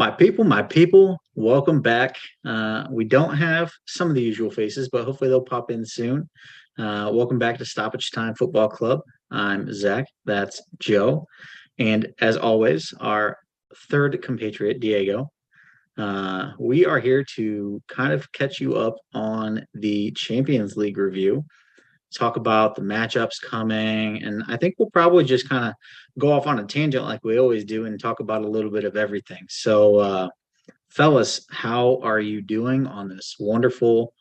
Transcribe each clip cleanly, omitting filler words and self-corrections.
My people, welcome back. We don't have some of the usual faces, but hopefully they'll pop in soon. Welcome back to Stoppage Time Football Club. I'm Zach, that's Joe. And as always, our third compatriot, Diego. We are here to kind of catch you up on the Champions League review, talk about the matchups coming, and I think we'll probably just kind of go off on a tangent like we always do and talk about a little bit of everything. So, fellas, how are you doing on this wonderful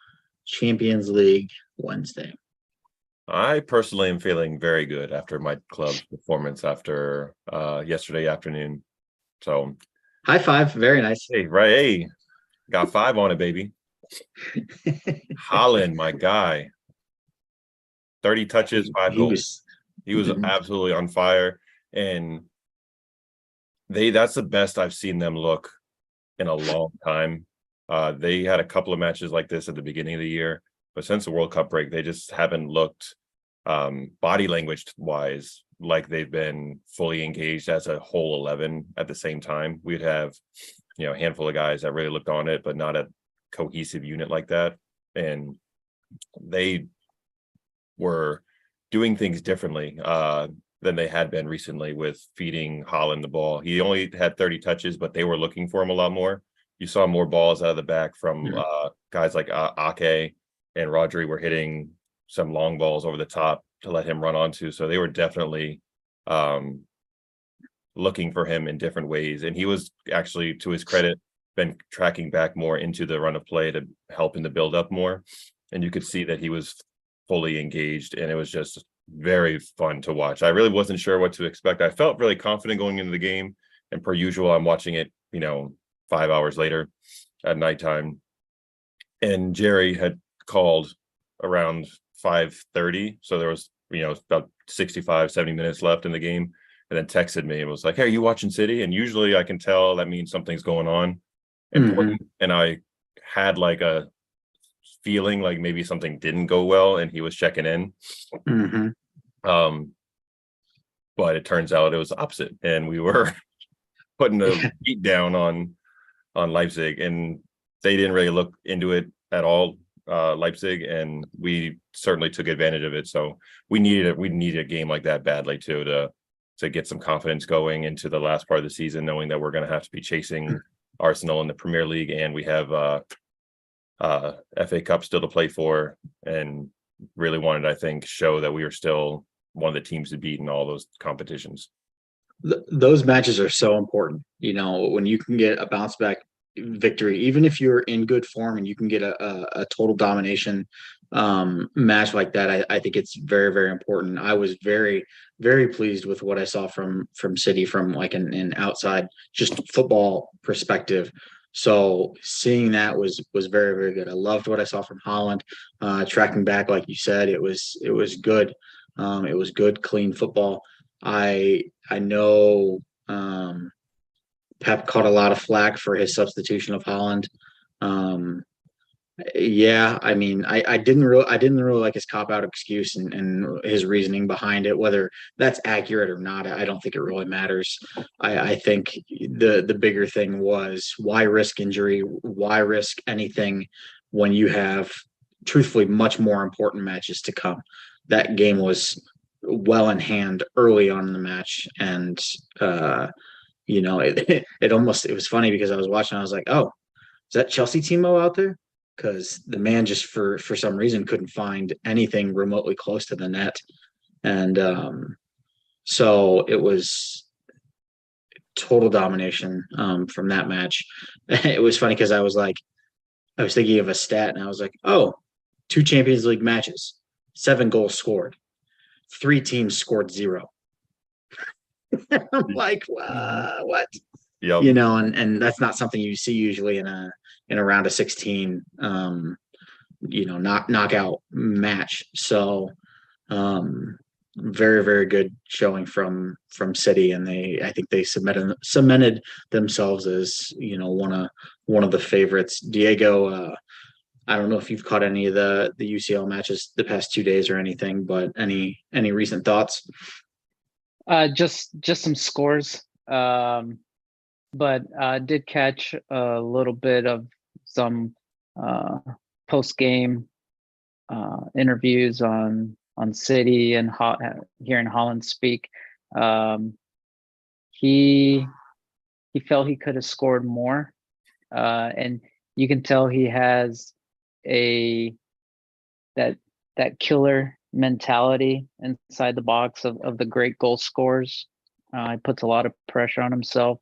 Champions League Wednesday? I personally am feeling very good after my club's performance after yesterday afternoon. So, High five, very nice. hey, got 5 on it, baby. Holland, my guy, 30 touches, 5 He goals. was He was absolutely on fire, and that's the best I've seen them look in a long time. They had a couple of matches like this at the beginning of the year, but since the World Cup break, they just haven't looked body language wise like they've been fully engaged as a whole 11 at the same time. We'd have a handful of guys that really looked on it, but not a cohesive unit like that, and they were doing things differently than they had been recently with feeding Holland the ball. He only had 30 touches, but they were looking for him a lot more. You saw more balls out of the back from guys like Ake and Rodri were hitting some long balls over the top to let him run onto. So they were definitely looking for him in different ways. And he was actually, to his credit, been tracking back more into the run of play to help in the build up more. And you could see that he was fully engaged, and it was just very fun to watch. I really wasn't sure what to expect. I felt really confident going into the game, and per usual, I'm watching it, 5 hours later at nighttime. And Jerry had called around 5:30, so there was about 65 70 minutes left in the game, and then texted me and was like, hey, are you watching City? And usually I can tell that means something's going on important. And I had like a feeling like maybe something didn't go well and he was checking in. But it turns out it was opposite, and we were putting a beat down on Leipzig, and they didn't really look into it at all, Leipzig, and we certainly took advantage of it. So we needed a game like that badly too to get some confidence going into the last part of the season, knowing that we're going to have to be chasing Arsenal in the Premier League, and we have FA Cup still to play for, and really wanted, I think, show that we are still one of the teams to beat in all those competitions. Those matches are so important. When you can get a bounce back victory, even if you're in good form and you can get a total domination match like that, I think it's very, very important. I was very, very pleased with what I saw from City from like an outside just football perspective. So seeing that was very, very good. I loved what I saw from Holland, tracking back, like you said, it was good. It was good, clean football. I know Pep caught a lot of flack for his substitution of Holland. Um, yeah, I mean, I didn't really like his cop out excuse and his reasoning behind it. Whether that's accurate or not, I don't think it really matters. I think the bigger thing was, why risk injury? Why risk anything when you have, truthfully, much more important matches to come? That game was well in hand early on in the match, and it was funny because I was watching. I was like, oh, is that Chelsea Timo out there? Because the man just for some reason couldn't find anything remotely close to the net, and so it was total domination from that match. It was funny because I was thinking of a stat, and I was like, oh, 2 Champions League matches, 7 goals scored, 3 teams scored 0. I'm like, what? Yep. And that's not something you see usually in a round of 16 knockout match. So very, very good showing from City, and I think they cemented themselves as one of the favorites. Diego, I don't know if you've caught any of the UCL matches the past 2 days or anything, but any recent thoughts? Just some scores. but did catch a little bit of some post game interviews on City and here in Holland speak. He felt he could have scored more, and you can tell he has a that killer mentality inside the box of the great goal scorers. He puts a lot of pressure on himself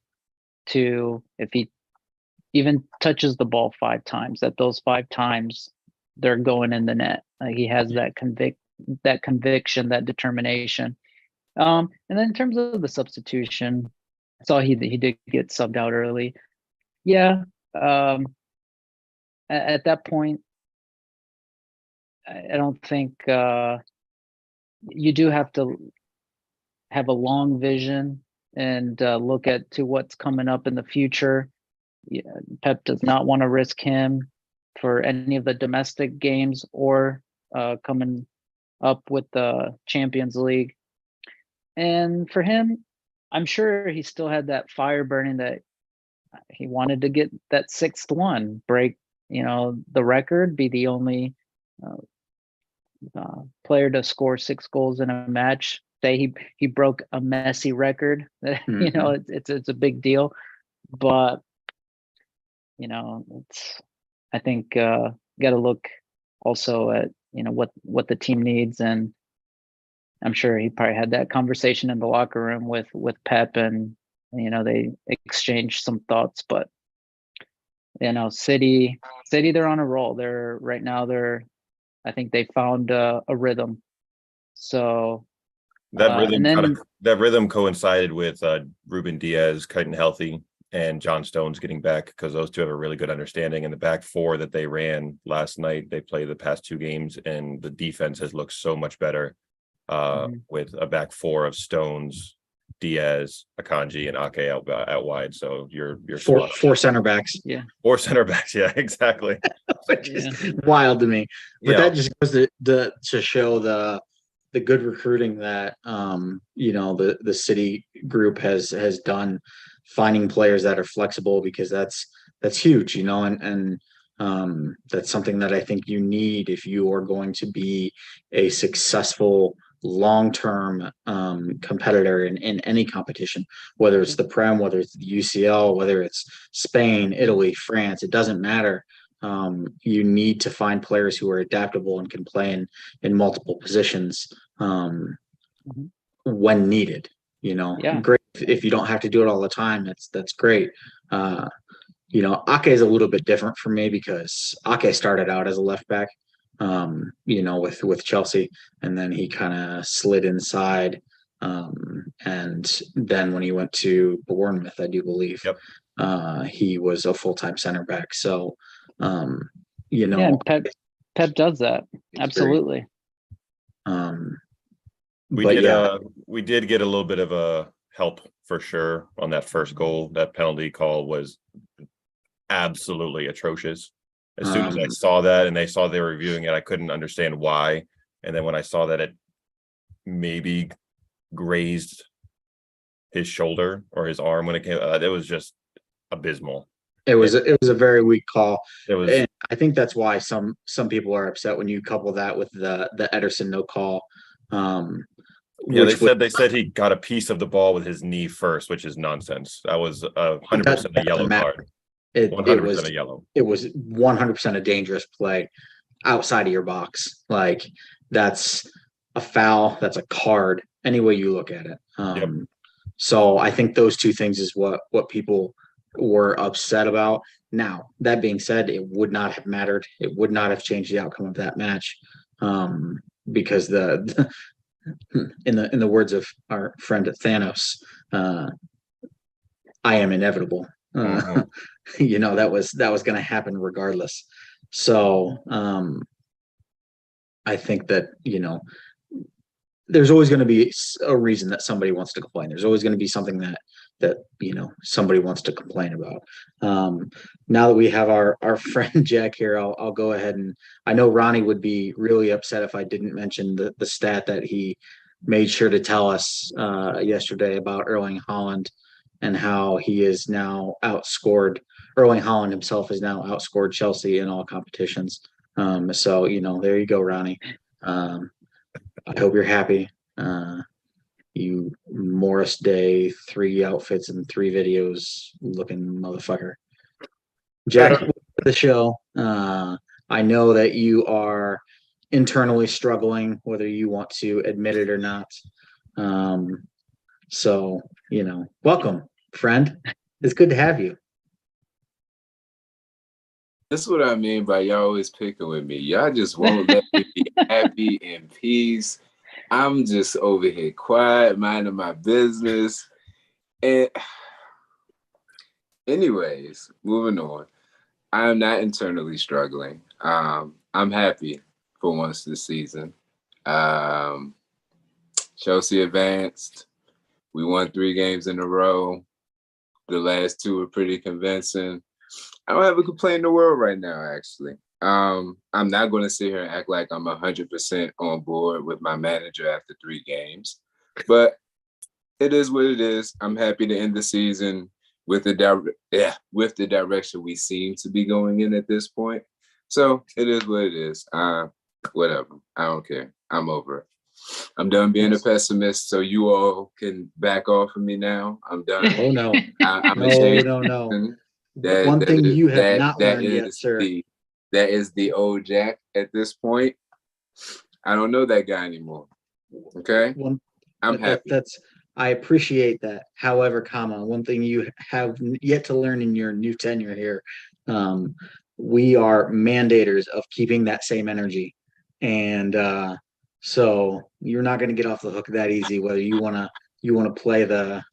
to, if he even touches the ball 5 times, that those 5 times they're going in the net. He has that conviction, that determination. And then in terms of the substitution, I saw he did get subbed out early. Yeah. At that point, I don't think you do have to have a long vision and look at to what's coming up in the future. Yeah, Pep does not want to risk him for any of the domestic games or coming up with the Champions League. And for him, I'm sure he still had that fire burning, that he wanted to get that 6th one, break, the record, be the only player to score 6 goals in a match. Say he broke a Messi record. It's a big deal, but I think got to look also at what the team needs, and I'm sure he probably had that conversation in the locker room with Pep, and they exchanged some thoughts. But City, they're on a roll. I think they found a rhythm. So that rhythm coincided with Ruben Diaz cutting healthy and John Stones getting back, because those two have a really good understanding. And the back 4 that they ran last night, they played the past 2 games, and the defense has looked so much better with a back 4 of Stones, Diaz, Akanji, and Ake out wide. So you're 4 center backs. Yeah. 4 center backs. Yeah, exactly. Which is wild to me. But that just goes to show the good recruiting that the City group has done, finding players that are flexible, because that's huge, and that's something that I think you need if you are going to be a successful long-term competitor in any competition, whether it's the Prem, whether it's the UCL, whether it's Spain, Italy, France, it doesn't matter. You need to find players who are adaptable and can play in multiple positions when needed. Great if you don't have to do it all the time. That's great. Ake is a little bit different for me, because Ake started out as a left back, with Chelsea, and then he kind of slid inside. And then when he went to Bournemouth, I do believe, he was a full-time center back. So, and Pep does that. Absolutely. We did get a little bit of a help for sure on that first goal. That penalty call was absolutely atrocious. As soon as I saw that, and they were reviewing it, I couldn't understand why. And then when I saw that it maybe grazed his shoulder or his arm when it came, it was just abysmal. It was a very weak call. And I think that's why some people are upset when you couple that with the Ederson no call. They said he got a piece of the ball with his knee first, which is nonsense. That was 100% a yellow card. 100% a yellow. It was 100% a dangerous play outside of your box. Like, that's a foul. That's a card, any way you look at it. So I think those two things is what people were upset about. Now, that being said, it would not have mattered. It would not have changed the outcome of that match, because in the words of our friend Thanos, I am inevitable. That was going to happen regardless. So I think that there's always going to be a reason that somebody wants to complain. There's always going to be something that somebody wants to complain about. Now that we have our friend Jack here, I'll go ahead, and I know Ronnie would be really upset if I didn't mention the stat that he made sure to tell us yesterday about Erling Haaland. and how he is now outscored. Erling Haaland himself is now outscored Chelsea in all competitions. So there you go, Ronnie. I hope you're happy. You Morris Day, 3 outfits and 3 videos looking motherfucker. Jack, welcome to the show. I know that you are internally struggling, whether you want to admit it or not. So, welcome, friend. It's good to have you. That's what I mean by y'all always picking with me. Y'all just won't let me be happy in peace. I'm just over here quiet, minding my business. And anyways, moving on. I'm not internally struggling. I'm happy for once this season. Chelsea advanced. We won 3 games in a row. The last 2 were pretty convincing. I don't have a complaint in the world right now, actually. I'm not going to sit here and act like I'm 100% on board with my manager after 3 games, but it is what it is. I'm happy to end the season with the direction we seem to be going in at this point. So it is what it is. Whatever. I don't care. I'm over it. I'm done being a pessimist, so you all can back off of me now. I'm done. Oh no. I'm No. ashamed. One thing you have not learned yet, sir. That is the old Jack at this point. I don't know that guy anymore. Okay? I'm happy. I appreciate that. However, one thing you have yet to learn in your new tenure here, we are mandators of keeping that same energy. And so you're not going to get off the hook that easy, whether you want to play the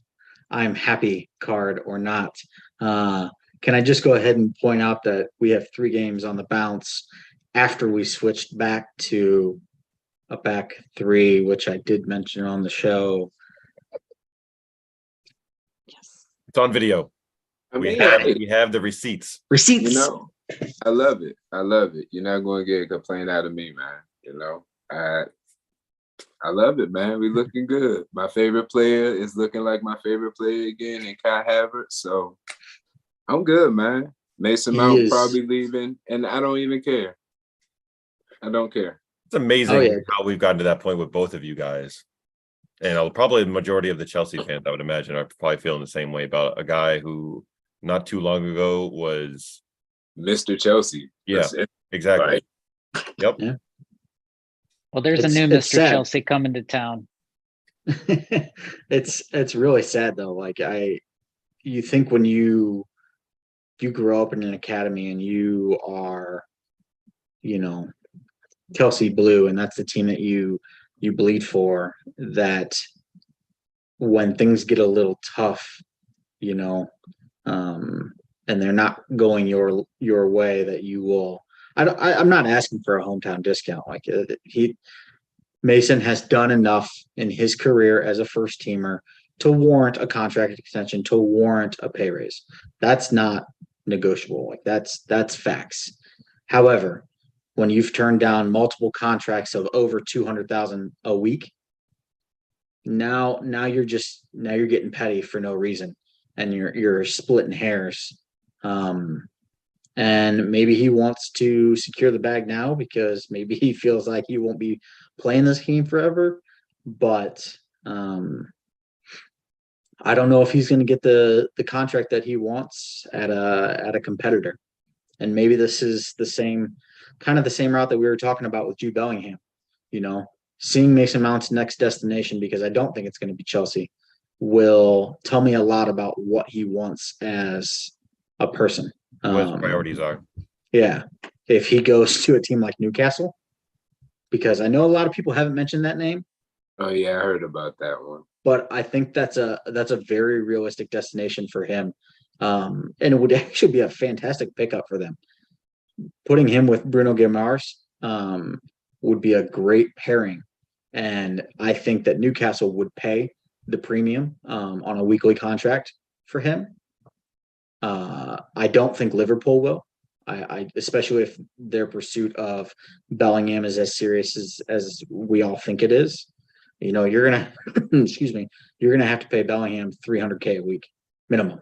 I'm happy card or not. Can I just go ahead and point out that we have 3 games on the bounce after we switched back to a back 3, which I did mention on the show. Yes, it's on video. We have the receipts. Receipts. I love it. I love it. You're not going to get a complaint out of me, man. I love it, man. We looking good. My favorite player is looking like my favorite player again in Kai Havertz. So I'm good, man. Mason Mount probably leaving, and I don't even care. I don't care. It's amazing how we've gotten to that point with both of you guys. And probably the majority of the Chelsea fans, I would imagine, are probably feeling the same way about a guy who not too long ago was Mr. Chelsea. Yeah, exactly. Right. Yep. Yeah. Well, there's a new Mr. Chelsea coming to town. It's really sad though. Like you think when you grow up in an academy and you are, Chelsea Blue, and that's the team that you bleed for, that when things get a little tough, and they're not going your way, that you will. I'm not asking for a hometown discount. Like Mason has done enough in his career as a first teamer to warrant a contract extension, to warrant a pay raise. That's not negotiable. Like that's facts. However, when you've turned down multiple contracts of over 200,000 a week, now you're getting petty for no reason, and you're splitting hairs. And maybe he wants to secure the bag now because maybe he feels like he won't be playing this game forever. But I don't know if he's going to get the contract that he wants at a competitor. And maybe this is the same route that we were talking about with Jude Bellingham. Seeing Mason Mount's next destination, because I don't think it's going to be Chelsea, will tell me a lot about what he wants as a person. What his priorities are. Yeah. If he goes to a team like Newcastle, because I know a lot of people haven't mentioned that name. Oh yeah, I heard about that one. But I think that's a very realistic destination for him. And it would actually be a fantastic pickup for them. Putting him with Bruno Guimaraes would be a great pairing. And I think that Newcastle would pay the premium on a weekly contract for him. I don't think Liverpool will. I especially if their pursuit of Bellingham is as serious as we all think it is. You're gonna excuse me, you're gonna have to pay Bellingham $300K a week. minimum.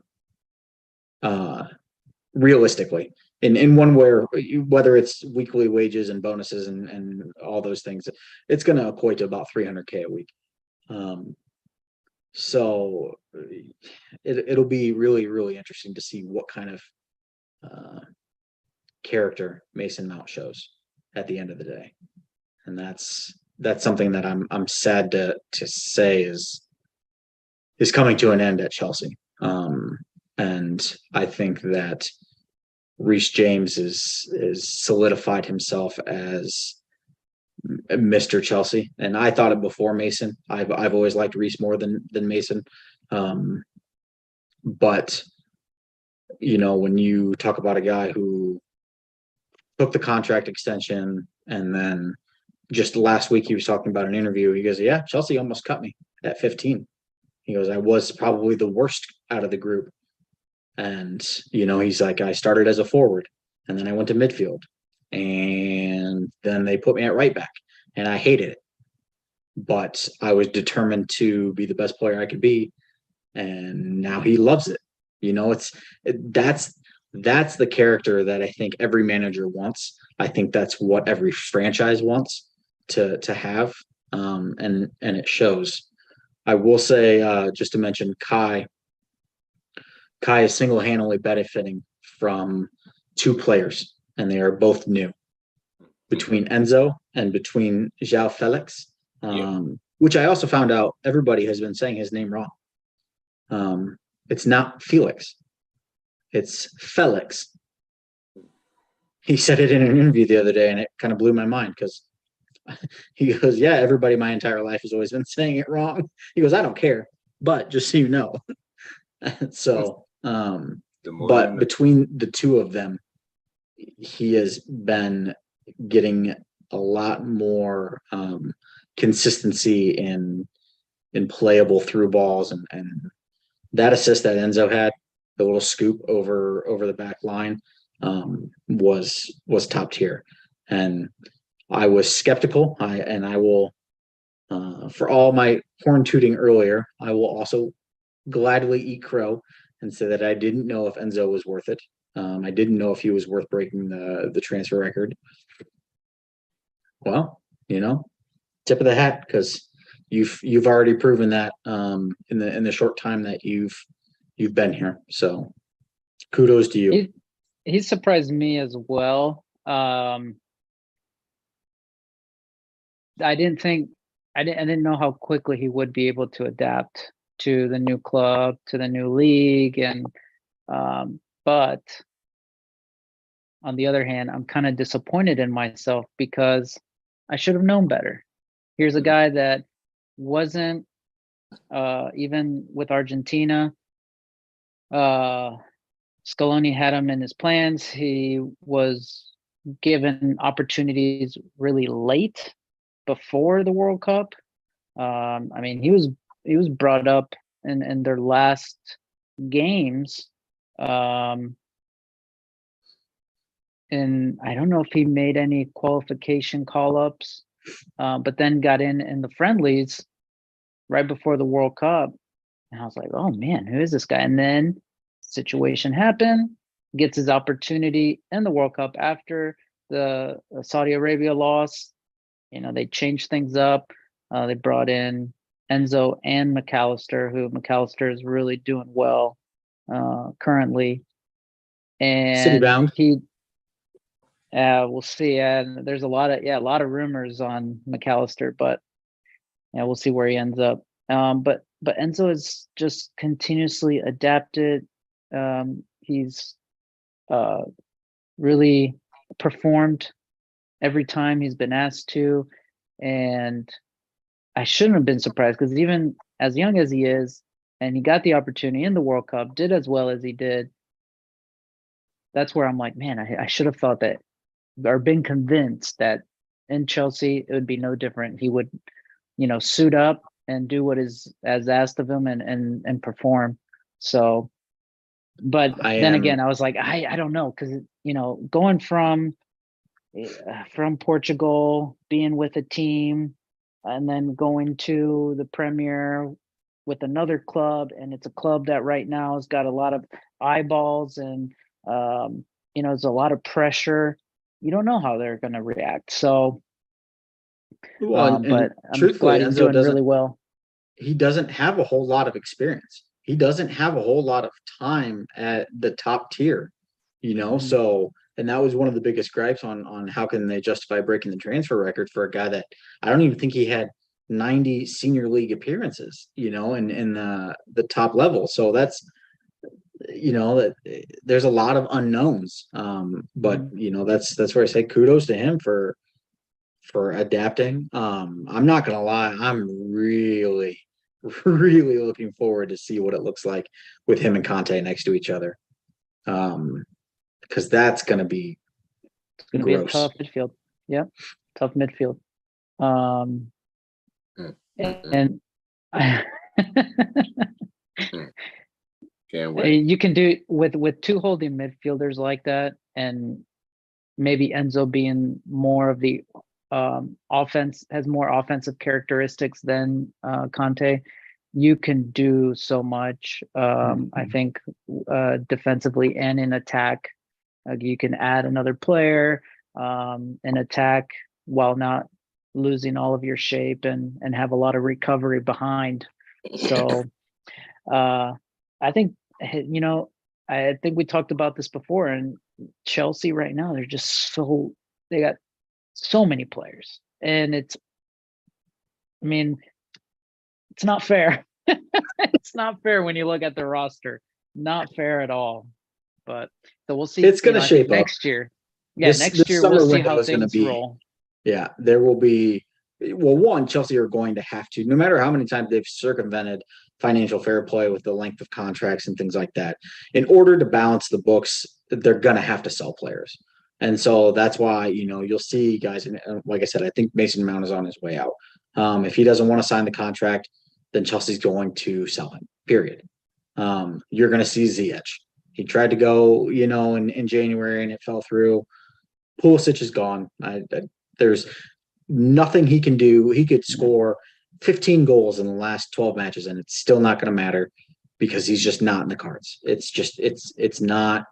Realistically, in one where whether it's weekly wages and bonuses and all those things, it's going to equate to about 300K a week. So it'll be really, really interesting to see what kind of character Mason Mount shows at the end of the day. And that's something that I'm sad to say is coming to an end at Chelsea. And I think that Reece James is solidified himself as Mr. Chelsea, and I thought it before Mason. I've always liked Reece more than Mason, but you know, when you talk about a guy who took the contract extension and then just last week he was talking about an interview. He goes, "Yeah, Chelsea almost cut me at 15." He goes, "I was probably the worst out of the group." And, you know, he's like, "I started as a forward and then I went to midfield and then they put me at right back and I hated it. But I was determined to be the best player I could be. And now he loves it." You know, that's the character that I think every manager wants. I think that's what every franchise wants to have. And it shows. I will say, just to mention Kai is single-handedly benefiting from two players, and they are both new. Between Enzo and between João Felix, which I also found out everybody has been saying his name wrong. It's not Felix, it's Felix. He said it in an interview the other day, and it kind of blew my mind because he goes, "Yeah, everybody my entire life has always been saying it wrong." He goes, "I don't care, but just so you know." So, but between the two of them, he has been getting a lot more consistency in playable through balls, and that assist that Enzo had, the little scoop over the back line, was top tier. And I was skeptical. I will, for all my horn tooting earlier, I will also gladly eat crow and say that I didn't know if Enzo was worth it. I didn't know if he was worth breaking the transfer record. Well, you know, tip of the hat, because you've already proven that in the short time that you've been here. So kudos to you. He surprised me as well. I didn't know how quickly he would be able to adapt to the new club, to the new league, and but on the other hand, I'm kind of disappointed in myself because I should have known better. Here's a guy that wasn't even with Argentina. Scaloni had him in his plans. He was given opportunities really late before the World Cup. I mean, he was brought up in their last games. And I don't know if he made any qualification call-ups, but then got in the friendlies right before the World Cup. And I was like, "Oh man, who is this guy?" And then situation happened, gets his opportunity in the World Cup after the Saudi Arabia loss. You know, they changed things up. They brought in Enzo and McAllister, who McAllister is really doing well currently. And City-bound. we'll see. And there's a lot of rumors on McAllister, but yeah, we'll see where he ends up. But Enzo has just continuously adapted. He's really performed every time he's been asked to, and I shouldn't have been surprised because even as young as he is, and he got the opportunity in the World Cup, did as well as he did. That's where I'm like, man, I should have thought that, or been convinced that in Chelsea it would be no different. He would, you know, suit up and do what is as asked of him and perform. So, but then again, I was like, I don't know, because you know, going from Portugal, being with a team, and then going to the Premier, with another club, and it's a club that right now has got a lot of eyeballs and there's a lot of pressure. You don't know how they're going to react. So, Well, but I'm truthfully, glad he's Enzo doing doesn't. really well. He doesn't have a whole lot of experience. He doesn't have a whole lot of time at the top tier, Mhm. So, and that was one of the biggest gripes on how can they justify breaking the transfer record for a guy that I don't even think he had 90 senior league appearances, in the top level. So that's that there's a lot of unknowns. But that's where I say kudos to him for adapting. I'm not gonna lie, I'm really, really looking forward to see what it looks like with him and Conte next to each other. Because that's gonna be It's going to be a gross. tough midfield. Yeah, tough midfield. And Can't wait. you can do with two holding midfielders like that, and maybe Enzo being more of the offense, has more offensive characteristics than Conte. You can do so much. I think defensively and in attack. You can add another player and attack while not losing all of your shape and have a lot of recovery behind. So I think I think we talked about this before, and Chelsea right now, they got so many players, and it's not fair. It's not fair when you look at the roster. Not fair at all. But so we'll see. It's going to I think shape up next year. Yeah, this next year summer we'll see window how is going to things be. roll. Yeah, there will be. Well, one, Chelsea are going to have to, no matter how many times they've circumvented financial fair play with the length of contracts and things like that, in order to balance the books, they're going to have to sell players. And so that's why, you'll see guys, and like I said, I think Mason Mount is on his way out. If he doesn't want to sign the contract, then Chelsea's going to sell him, period. You're going to see Ziyech. He tried to go, in January and it fell through. Pulisic is gone. There's nothing he can do. He could score 15 goals in the last 12 matches and it's still not going to matter because he's just not in the cards. It's not.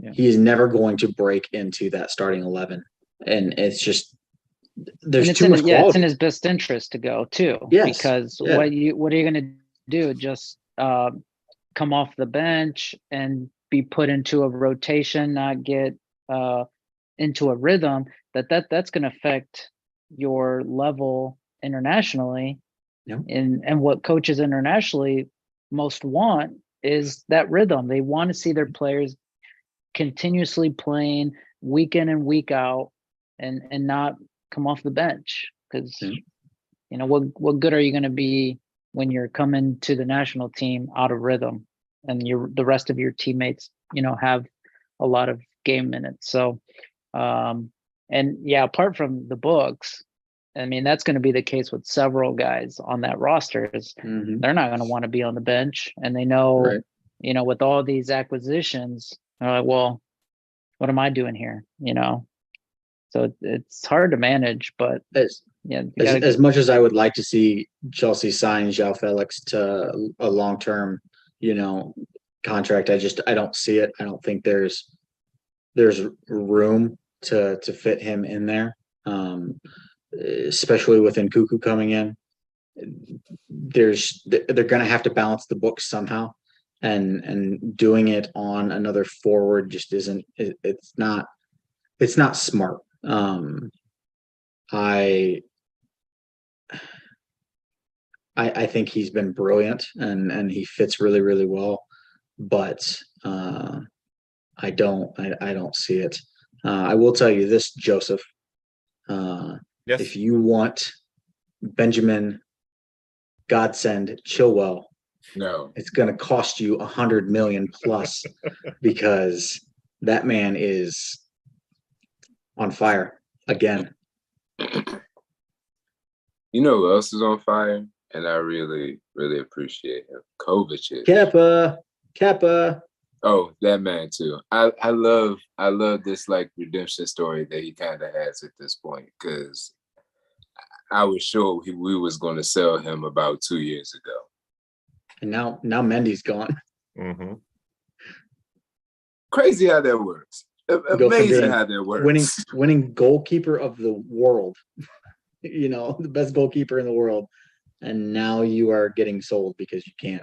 Yeah. He is never going to break into that starting 11. And it's just, there's too much quality. Yeah, it's in his best interest to go too. Yes. Because what are you going to do? Just come off the bench and be put into a rotation, not get into a rhythm that's going to affect your level internationally. Yeah. And what coaches internationally most want is that rhythm. They want to see their players continuously playing week in and week out and not come off the bench, because what good are you going to be when you're coming to the national team out of rhythm and the rest of your teammates have a lot of game minutes. So and yeah, apart from the books, that's going to be the case with several guys on that roster. They're not going to want to be on the bench, and they know, right. With all these acquisitions, well, what am I doing here? So it's hard to manage, but as much as I would like to see Chelsea sign João Felix to a long-term, contract, I don't see it. I don't think there's room to fit him in there, especially with Nkunku coming in. They're going to have to balance the books somehow, and doing it on another forward just isn't. It's not smart. I think he's been brilliant and he fits really, really well, but I don't see it. I will tell you this, Joseph. Yes. If you want Benjamin Godsend Chilwell, no, it's going to cost you $100 million plus because that man is on fire again. You know who else is on fire? And I really, really appreciate him. Kovacic. Kappa. Oh, that man too. I love this redemption story that he kind of has at this point, because I was sure we was going to sell him about 2 years ago. And now Mendy's gone. Mhm. Crazy how that works. Go from Amazing being how that works. winning goalkeeper of the world, the best goalkeeper in the world, and now you are getting sold because you can't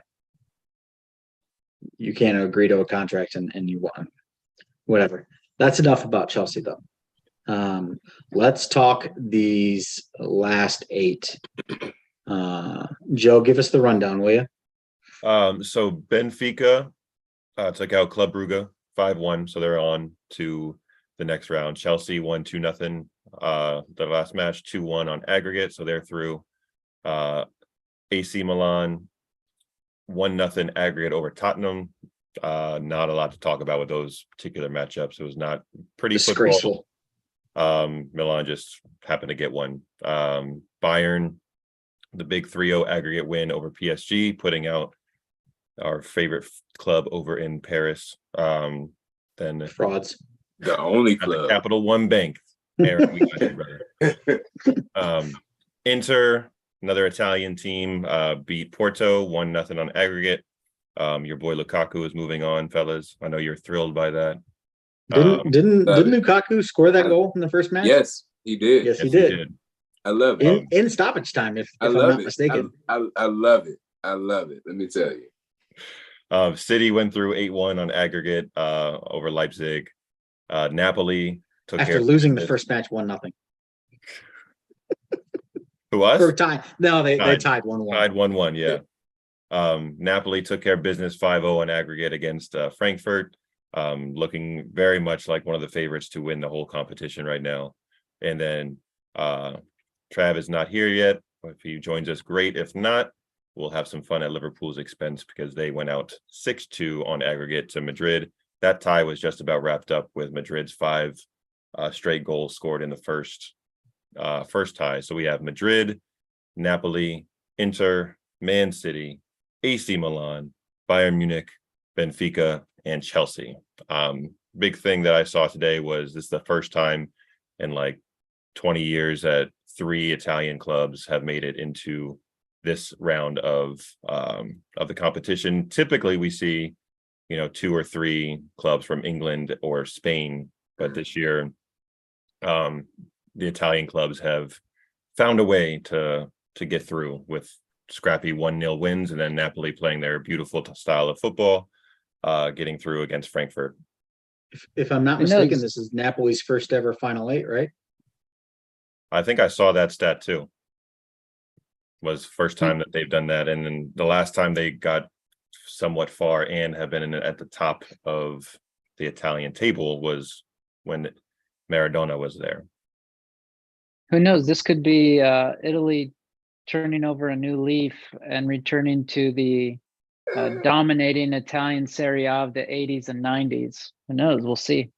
agree to a contract and you want whatever. That's enough about Chelsea though. Let's talk these last 8. Joe, give us the rundown, will you? So Benfica took out Club Brugge 5-1, so they're on to the next round. Chelsea won 2-0. The last match 2-1 on aggregate, so they're through. AC Milan 1-0 aggregate over Tottenham. Not a lot to talk about with those particular matchups. It was not pretty Disgraceful. football. Milan just happened to get one. Bayern, the big 3-0 aggregate win over PSG, putting out our favorite club over in Paris. Then Frauds. The only at the club. Capital One Bank. Aaron, we got you, brother. Inter, another Italian team, beat Porto 1-0 on aggregate. Your boy Lukaku is moving on, fellas. I know you're thrilled by that. Didn't Lukaku score that goal in the first match? Yes, he did. Yes, he did. I love it. In stoppage time, if I I'm love not it. mistaken. I love it. I love it. Let me tell you. City went through 8-1 on aggregate over Leipzig. Napoli took care After of losing the business. first match 1-0. Who us? For time. No, they tied 1-1. Tied 1-1, yeah. Napoli took care of business 5-0 on aggregate against Frankfurt. Looking very much like one of the favorites to win the whole competition right now. And then Trav is not here yet. If he joins us, great. If not, we'll have some fun at Liverpool's expense because they went out 6-2 on aggregate to Madrid. That tie was just about wrapped up with Madrid's 5 straight goals scored in the first tie. So we have Madrid, Napoli, Inter, Man City, AC Milan, Bayern Munich, Benfica, and Chelsea. Big thing that I saw today was this is the first time in like 20 years that 3 Italian clubs have made it into this round of the competition. Typically we see 2 or 3 clubs from England or Spain, but this year the Italian clubs have found a way to get through with scrappy 1-0 wins, and then Napoli playing their beautiful style of football, getting through against Frankfurt. If I'm not mistaken, this is Napoli's first ever Final 8, right? I think I saw that stat too. Was first time that they've done that, and then the last time they got somewhat far and have been at the top of the Italian table was when Maradona was there. Who knows? This could be Italy turning over a new leaf and returning to the dominating Italian Serie A of the 80s and 90s. Who knows? We'll see.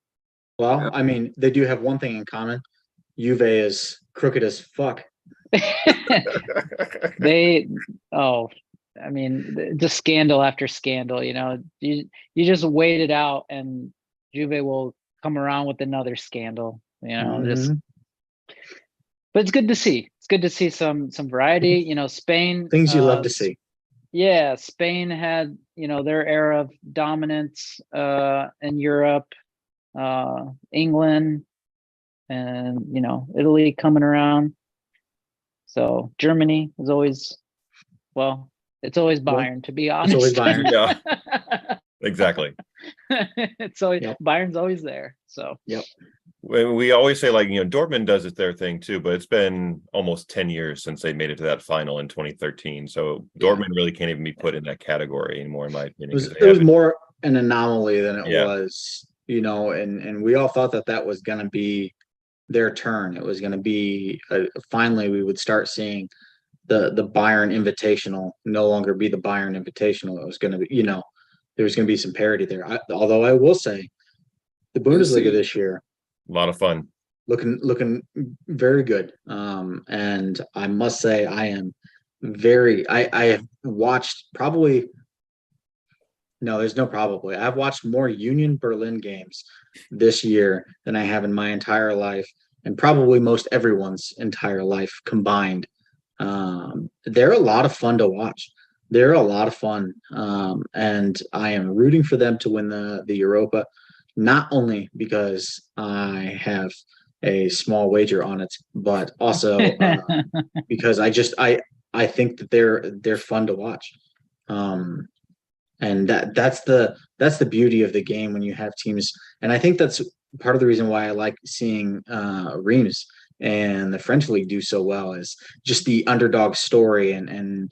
Well, I mean, they do have one thing in common. Juve is crooked as fuck. Just scandal after scandal. You just wait it out, and Juve will come around with another scandal. Mhm. But it's good to see. It's good to see some variety. Spain. Things you love to see. Yeah, Spain had their era of dominance in Europe, England, and Italy coming around. So Germany is always, it's always Bayern, to be honest. It's always Bayern. Yeah, exactly. Bayern's always there. So yep. We always say Dortmund does it their thing too, but it's been almost 10 years since they made it to that final in 2013. So Dortmund really can't even be put in that category anymore, in my opinion. It was more an anomaly than it was, and we all thought that was going to be their turn. It was going to be finally we would start seeing the Bayern Invitational no longer be the Bayern Invitational. It was going to be, there was going to be some parity there. Although I will say, the Bundesliga this year, a lot of fun, looking very good. And I must say, I am I have watched probably. No, there's no probably. I've watched more Union Berlin games this year than I have in my entire life, and probably most everyone's entire life combined. They're a lot of fun to watch. They're a lot of fun, and I am rooting for them to win the Europa, not only because I have a small wager on it, but also because I think that they're fun to watch. Um, and that's the beauty of the game when you have teams, and I think that's part of the reason why I like seeing Reims and the French league do so well is just the underdog story and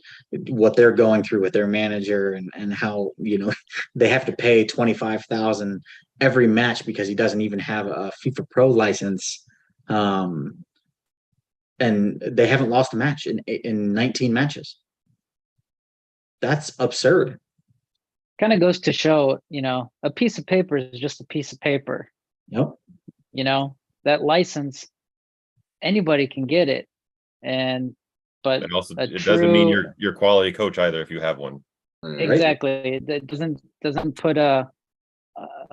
what they're going through with their manager and how they have to pay 25,000 every match because he doesn't even have a FIFA Pro license, and they haven't lost a match in 19 matches. That's absurd. Kind of goes to show, a piece of paper is just a piece of paper. Yep. That license, anybody can get it, but And also, a it doesn't mean true- you're quality coach either if you have one. exactly. That doesn't put a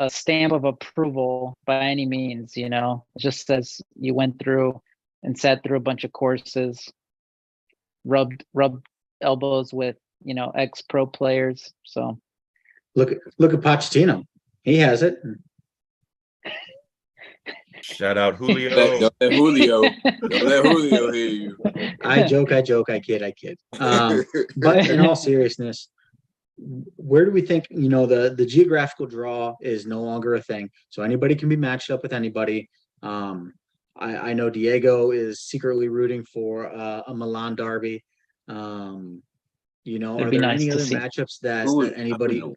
stamp of approval by any means. It just says you went through and sat through a bunch of courses, rubbed elbows with ex-pro players. So Look at Pochettino. He has it. Shout out Julio. Don't let Julio hear you. I joke, I kid. But in all seriousness, where do we think, the geographical draw is no longer a thing. So anybody can be matched up with anybody. I know Diego is secretly rooting for a Milan derby. Are It'd be there nice any to other see. matchups that Who would- anybody I would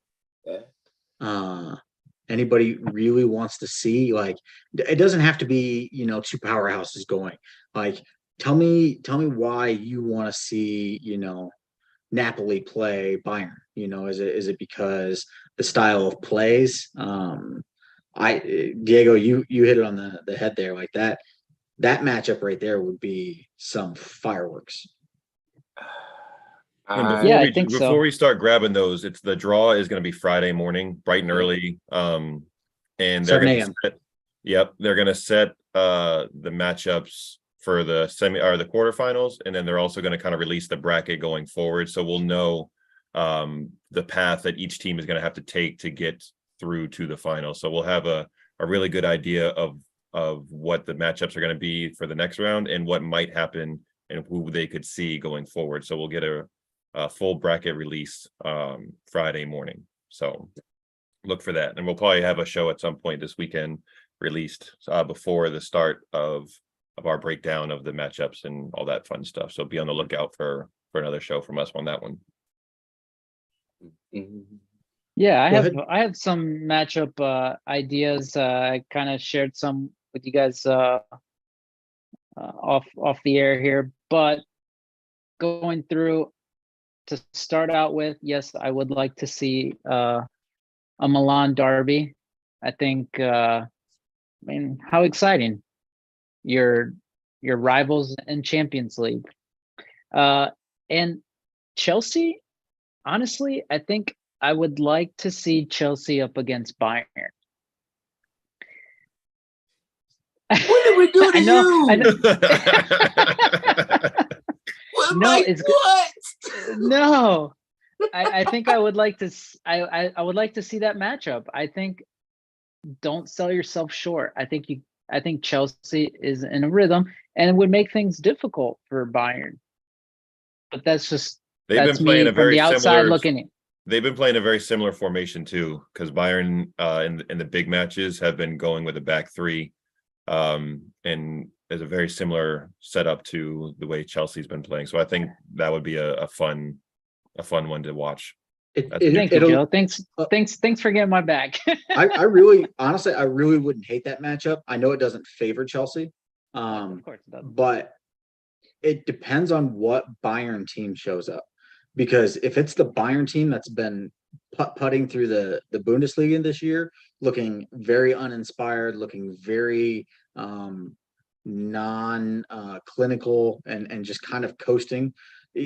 anybody really wants to see? Like, it doesn't have to be, two powerhouses going. Like, tell me why you want to see, Napoli play Bayern. Is it because the style of plays? Diego, you hit it on the head there. Like that matchup right there would be some fireworks. And Yeah, I think so. before we start grabbing those, the draw is going to be Friday morning, bright and early. And they're 7 going a.m. to they're going to set the matchups for the the quarterfinals, and then they're also going to kind of release the bracket going forward. So we'll know the path that each team is going to have to take to get through to the final. So we'll have a really good idea of what the matchups are going to be for the next round and what might happen and who they could see going forward. So we'll get a full bracket release Friday morning. So look for that. And we'll probably have a show at some point this weekend released before the start of our breakdown of the matchups and all that fun stuff. So be on the lookout for another show from us on that one. Yeah, Go ahead. I have some matchup ideas. I kind of shared some with you guys off the air here, but going through to start out with, yes, I would like to see a Milan derby. I think how exciting. Your rivals in Champions League. And Chelsea, honestly, I think I would like to see Chelsea up against Bayern. What did we do to you? I know. What, No, Mike, it's what? No, I think I would like to. I would like to see that matchup. I think don't sell yourself short. I think Chelsea is in a rhythm and it would make things difficult for Bayern. But that's They've been playing a from very the outside similar looking in. They've been playing a very similar formation too, because Bayern in the big matches have been going with a back three, and is a very similar setup to the way Chelsea's been playing. So I think that would be a fun one to watch. Thank you, Joe. Thanks for getting my back. I really, honestly, I really wouldn't hate that matchup. I know it doesn't favor Chelsea, Of course it does. but it depends on what Bayern team shows up. Because if it's the Bayern team that's been putting through the Bundesliga this year, looking very uninspired, looking very non-clinical and just kind of coasting,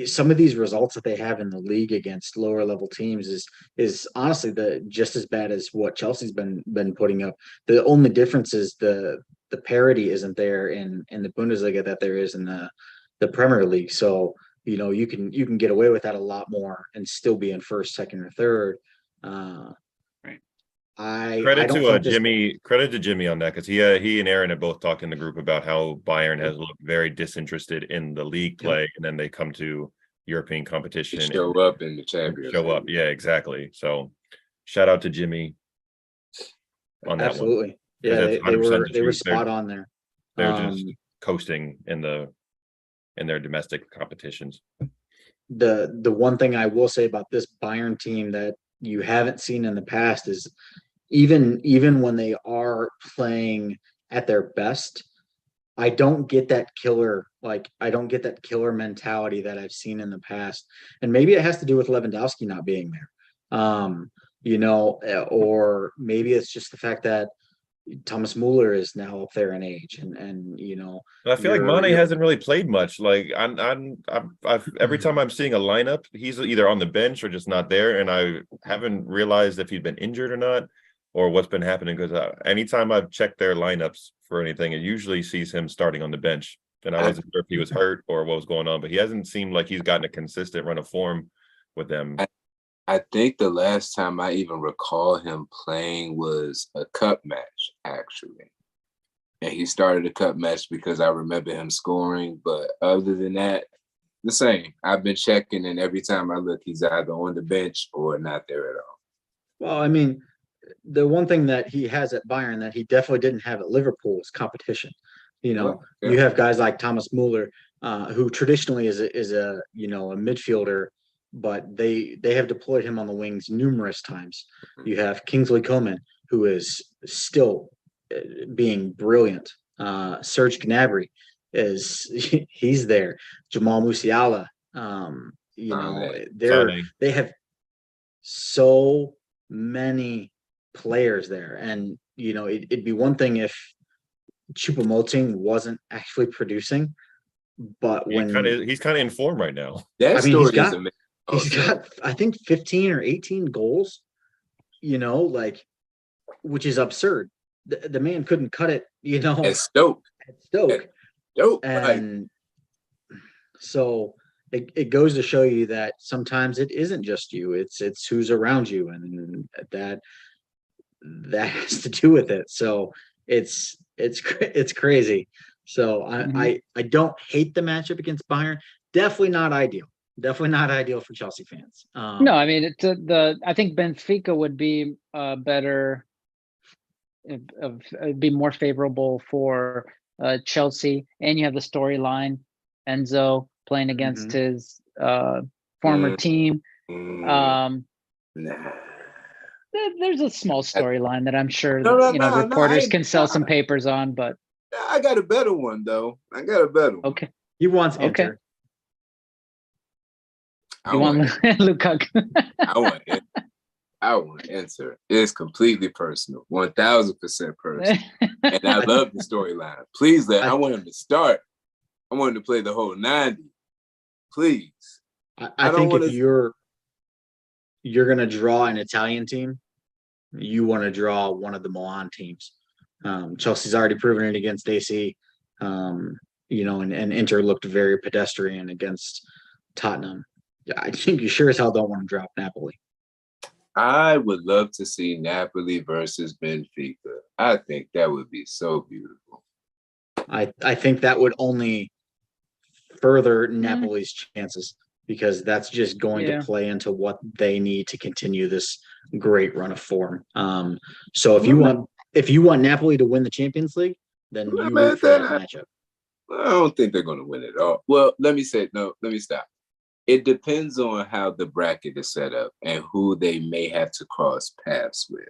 some of these results that they have in the league against lower level teams is honestly just as bad as what Chelsea's been putting up. The only difference is the parity isn't there in the Bundesliga that there is in the Premier League. So you can get away with that a lot more and still be in first, second, or third. Right. I Credit don't to think this, Jimmy. Credit to Jimmy on that, because he and Aaron have both talked in the group about how Bayern has looked very disinterested in the league play, and then they come to European competition To and show up in the Champions show up. League. Yeah, exactly. So shout out to Jimmy on that one. absolutely. 'Cause Yeah, that's they 100% were the they were truth. spot on there. They're just Um, coasting in their domestic competitions. the one thing I will say about this Bayern team that you haven't seen in the past is even when they are playing at their best, I don't get that killer mentality that I've seen in the past. And maybe it has to do with Lewandowski not being there. Or maybe it's just the fact that Thomas Muller is now up there in age and And I feel like Mane you're- hasn't really played much. Like every time I'm seeing a lineup, he's either on the bench or just not there, and I haven't realized if he'd been injured or not, or what's been happening. Because anytime I've checked their lineups for anything, it usually sees him starting on the bench, and I wasn't sure if he was hurt or what was going on. But he hasn't seemed like he's gotten a consistent run of form with them. I think the last time I even recall him playing was a cup match, actually. And he started a cup match because I remember him scoring. But other than that, the same. I've been checking, and every time I look, he's either on the bench or not there at all. Well, I mean, the one thing that he has at Bayern that he definitely didn't have at Liverpool is competition. Well, yeah. You have guys like Thomas Muller, who traditionally is a midfielder, but they have deployed him on the wings numerous times. You have Kingsley Coman, who is still being brilliant. Serge Gnabry he's there. Jamal Musiala, Sane. they have so many players there, and it'd be one thing if Choupo-Moting wasn't actually producing, but when He's kind of in form right now. That I mean, story he's got- is amazing. he's got I think 15 or 18 goals, which is absurd. The man couldn't cut it, at Stoke. at Stoke. Dope. And so it goes to show you that sometimes it isn't just you, it's who's around you, and that has to do with it. So it's crazy. So I don't hate the matchup against Bayern. Definitely not ideal for Chelsea fans. No, I mean I think Benfica would be better, be more favorable for Chelsea, and you have the storyline Enzo playing against his former team. Nah. There's a small storyline that I'm sure No, reporters can sell some papers on, but I got a better one though. One. okay. He wants Okay. Inter. You want Lukaku? I want to answer. It's completely personal, 1000% personal, and I love the storyline. Please I want him to start. I want him to play the whole 90. Please. I think if you're gonna draw an Italian team, you want to draw one of the Milan teams. Chelsea's already proven it against AC, and Inter looked very pedestrian against Tottenham. I think you sure as hell don't want to drop Napoli. I would love to see Napoli versus Benfica. I think that would be so beautiful. I think that would only further Napoli's chances, because that's just going to play into what they need to continue this great run of form. So if you want Napoli to win the Champions League, then you root for that matchup. I don't think they're going to win it all. Well, let me stop. It depends on how the bracket is set up and who they may have to cross paths with,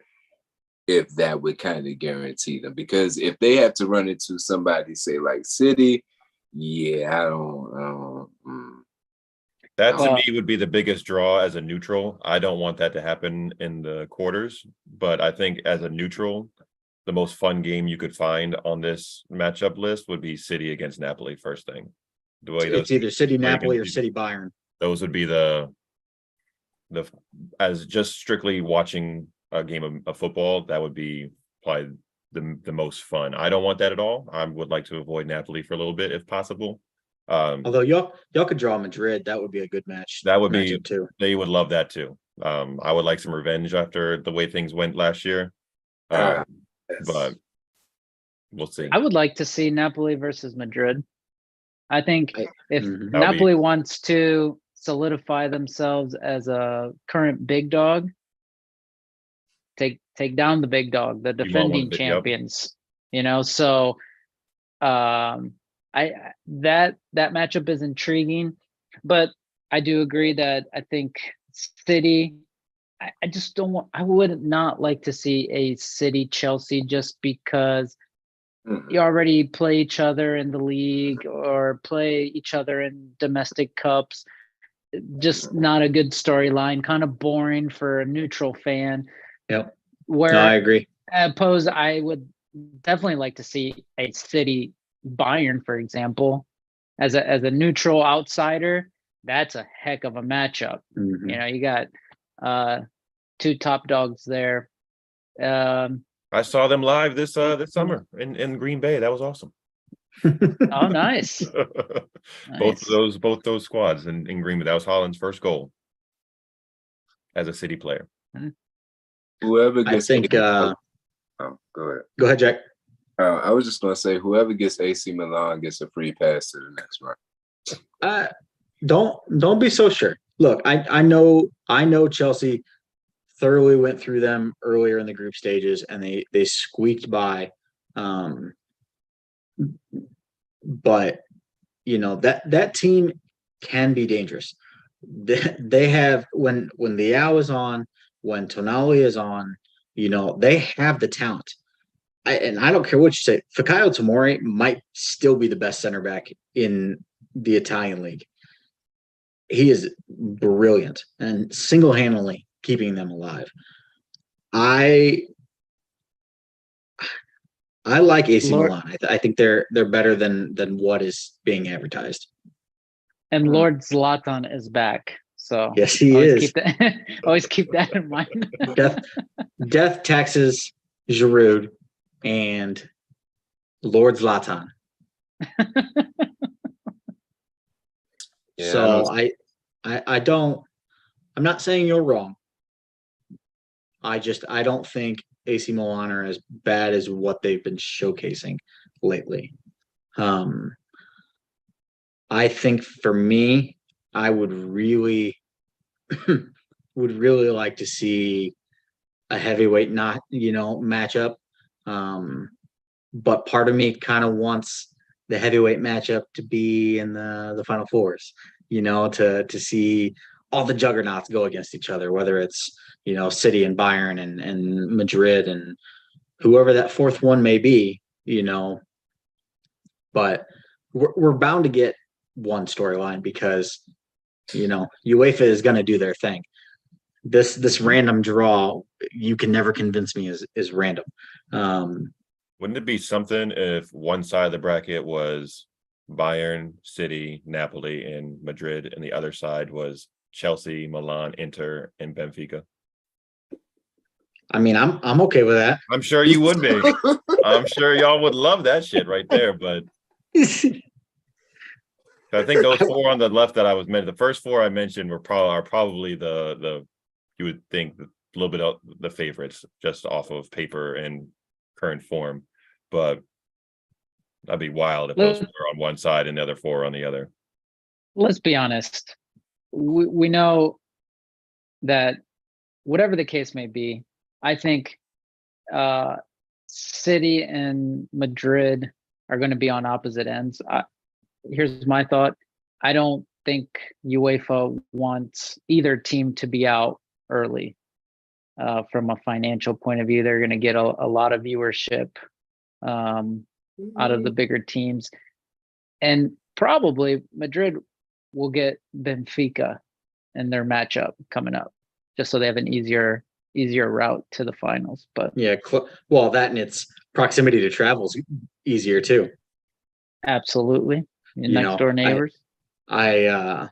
if that would kind of guarantee them. Because if they have to run into somebody, say like City, yeah, I don't. That to me would be the biggest draw as a neutral. I don't want that to happen in the quarters, but I think as a neutral, the most fun game you could find on this matchup list would be City against Napoli first thing. It's either City Napoli or City Bayern. Those would be as just strictly watching a game of football, that would be probably the most fun. I don't want that at all. I would like to avoid Napoli for a little bit if possible, Although y'all could draw Madrid, that would be a good match. That would be matchup too. they would love that too. I would like some revenge after the way things went last year. Yes. But we'll see. I would like to see Napoli versus Madrid. I think if Mhm. That would be- Napoli wants to solidify themselves as a current big dog, take down the big dog, the want one defending big- yep. champions. So I that matchup is intriguing, but I do agree that I think City. I just don't want. I would not like to see a City Chelsea just because Mhm. you already play each other in the league or play each other in domestic cups. Just not a good storyline. Kind of boring for a neutral fan. Yep. Where No, I agree. opposed, I would definitely like to see a City Bayern, for example, as a neutral outsider. That's a heck of a matchup. Mhm. You got two top dogs there. I saw them live this summer in Green Bay. That was awesome. Oh, nice. Both those squads in Green Bay. That was Holland's first goal as a City player. Whoever I gets think. oh, go ahead. Go ahead, Jack. I was just gonna say whoever gets AC Milan gets a free pass to the next round. Don't be so sure. Look, I know Chelsea thoroughly went through them earlier in the group stages, and they squeaked by. But that team can be dangerous. They have when Leao is on, when Tonali is on, they have the talent. I don't care what you say. Fikayo Tomori might still be the best center back in the Italian league. He is brilliant and single-handedly keeping them alive. I like AC Milan. I think they're better than what is being advertised. And Lord Zlatan is back. So yes, he always is. Always keep that in mind. Death taxes Giroud and Lord Zlatan. Yeah, So I don't. I'm not saying you're wrong. I don't think AC Milan are as bad as what they've been showcasing lately. I think for me, I would really like to see a heavyweight matchup. But part of me kind of wants the heavyweight matchup to be in the Final Fours, to see all the juggernauts go against each other, whether it's, City and Bayern and Madrid and whoever that fourth one may be, but we're bound to get one storyline because, UEFA is going to do their thing. This random draw, you can never convince me is random. Wouldn't it be something if one side of the bracket was Bayern, City, Napoli, and Madrid, and the other side was Chelsea, Milan, Inter, and Benfica? I mean, I'm okay with that. I'm sure you would be. I'm sure y'all would love that shit right there. But I think those four on the left that I was mentioning, the first four I mentioned are probably the you would think a little bit of the favorites just off of paper and current form, but that'd be wild if those were on one side and the other four on the other. Let's be honest. We know that whatever the case may be, I think City and Madrid are going to be on opposite ends. Here's my thought. I don't think UEFA wants either team to be out early. From a financial point of view, they're going to get a lot of viewership out of the bigger teams. And probably Madrid will get Benfica in their matchup coming up, just so they have an easier route to the finals. But yeah, well, that and its proximity to travel is easier too. Absolutely, next door neighbors. I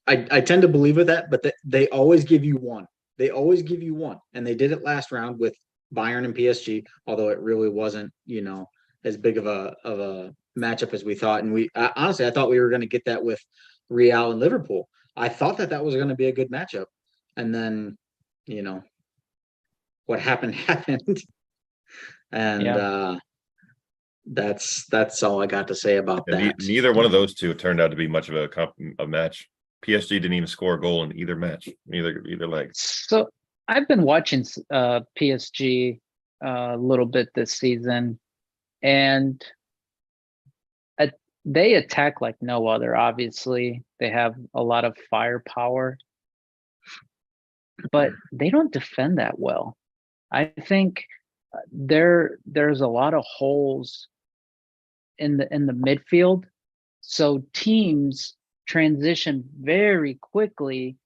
tend to believe with that, but they always give you one. They always give you one, and they did it last round with Bayern and PSG. Although it really wasn't, as big of a matchup as we thought. And honestly, I thought we were going to get that with Real and Liverpool. I thought that was going to be a good matchup. And then, you know, what happened happened. And that's all I got to say about And that. neither one of those two turned out to be much of a match. PSG didn't even score a goal in either match, either leg. So I've been watching PSG a little bit this season, and they attack like no other. Obviously, they have a lot of firepower, but they don't defend that well. I think there's a lot of holes in the midfield, so teams transition very quickly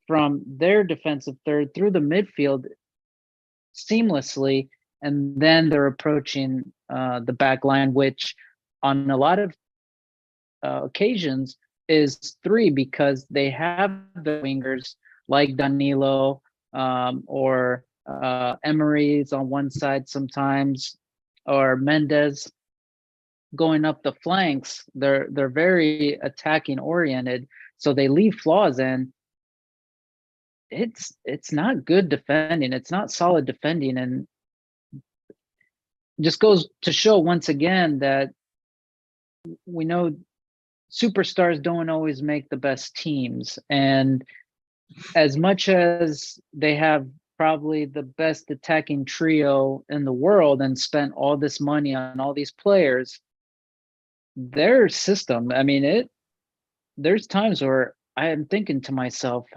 from their defensive third through the midfield seamlessly, and then they're approaching the back line, which on a lot of occasions is three, because they have the wingers like Danilo or Emery's on one side sometimes, or Mendes going up the flanks. They're very attacking oriented, so they leave flaws in. It's not good defending. It's not solid defending, and just goes to show once again that we know superstars don't always make the best teams. And as much as they have probably the best attacking trio in the world and spent all this money on all these players, their system, I mean, there's times where I am thinking to myself,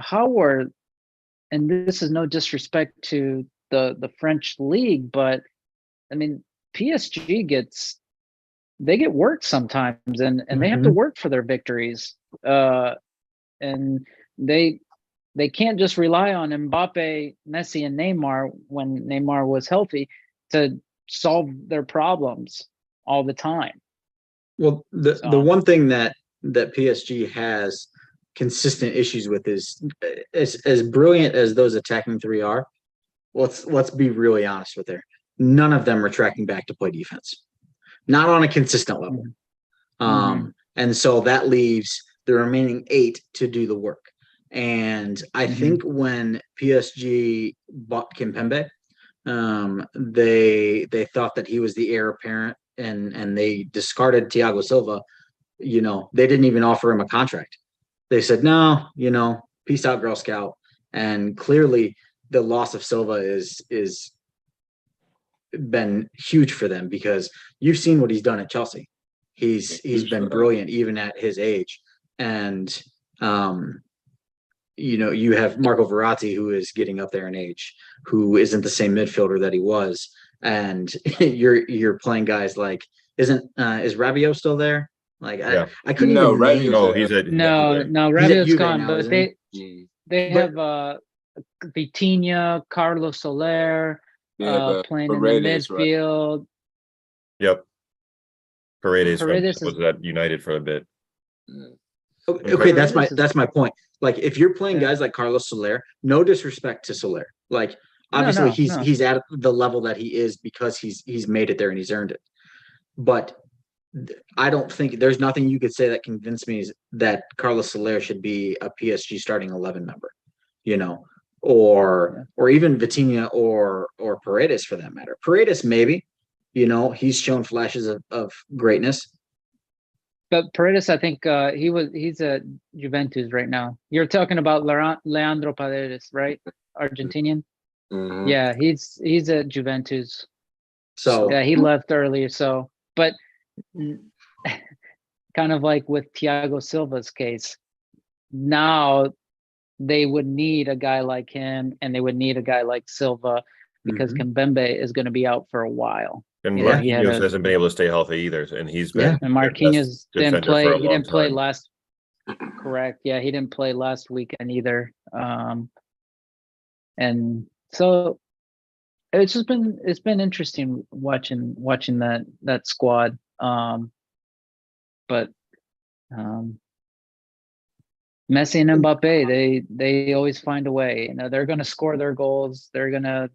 and this is no disrespect to the French league, but I mean, PSG they get worked sometimes, and they have to work for their victories. And they can't just rely on Mbappe, Messi, and Neymar when Neymar was healthy to solve their problems all the time. Well, the one thing that PSG has consistent issues with is as brilliant as those attacking three are. Let's be really honest with there. None of them are tracking back to play defense, not on a consistent level. And so that leaves the remaining 8 to do the work. And I think when PSG bought Kimpembe, they thought that he was the heir apparent, and they discarded Thiago Silva. You know, they didn't even offer him a contract. They said, no, you know, peace out, Girl Scout. And clearly the loss of Silva is been huge for them, because you've seen what he's done at Chelsea. He's been brilliant even at his age. And you know, you have Marco Verratti, who is getting up there in age, who isn't the same midfielder that he was. And you're playing guys like, is Rabiot still there? Like, Yeah. I couldn't No, even name. No, he's at No, He's at Rabiot's Juve gone, now, but isn't they have Vitinha, Carlos Soler playing in the Paredes, right? midfield. Yep. Paredes Paredes was at United for a bit. Okay, that's my point. Like, if you're playing guys like Carlos Soler, no disrespect to Soler. Like, obviously he's at the level that he is because he's made it there and he's earned it. But I don't think there's nothing you could say that convinced me that Carlos Soler should be a PSG starting 11 member, you know, or even Vitinha or Paredes for that matter. Paredes, maybe, you know, he's shown flashes of greatness. But Paredes, I think he's at Juventus right now. You're talking about Leandro Paredes, right? Argentinian. Yeah, he's at Juventus. So yeah, he left earlier. So, but kind of like with Thiago Silva's case, now they would need a guy like him, and they would need a guy like Silva, because Kimpembe is going to be out for a while. And Yeah, Marquinhos hasn't been able to stay healthy either, and he's been and Marquinhos didn't play. He didn't play time. last. Correct. Yeah, he didn't play last weekend either. And so it's been interesting watching that squad. But Messi and Mbappe, they always find a way. You know, they're going to score their goals. They're going to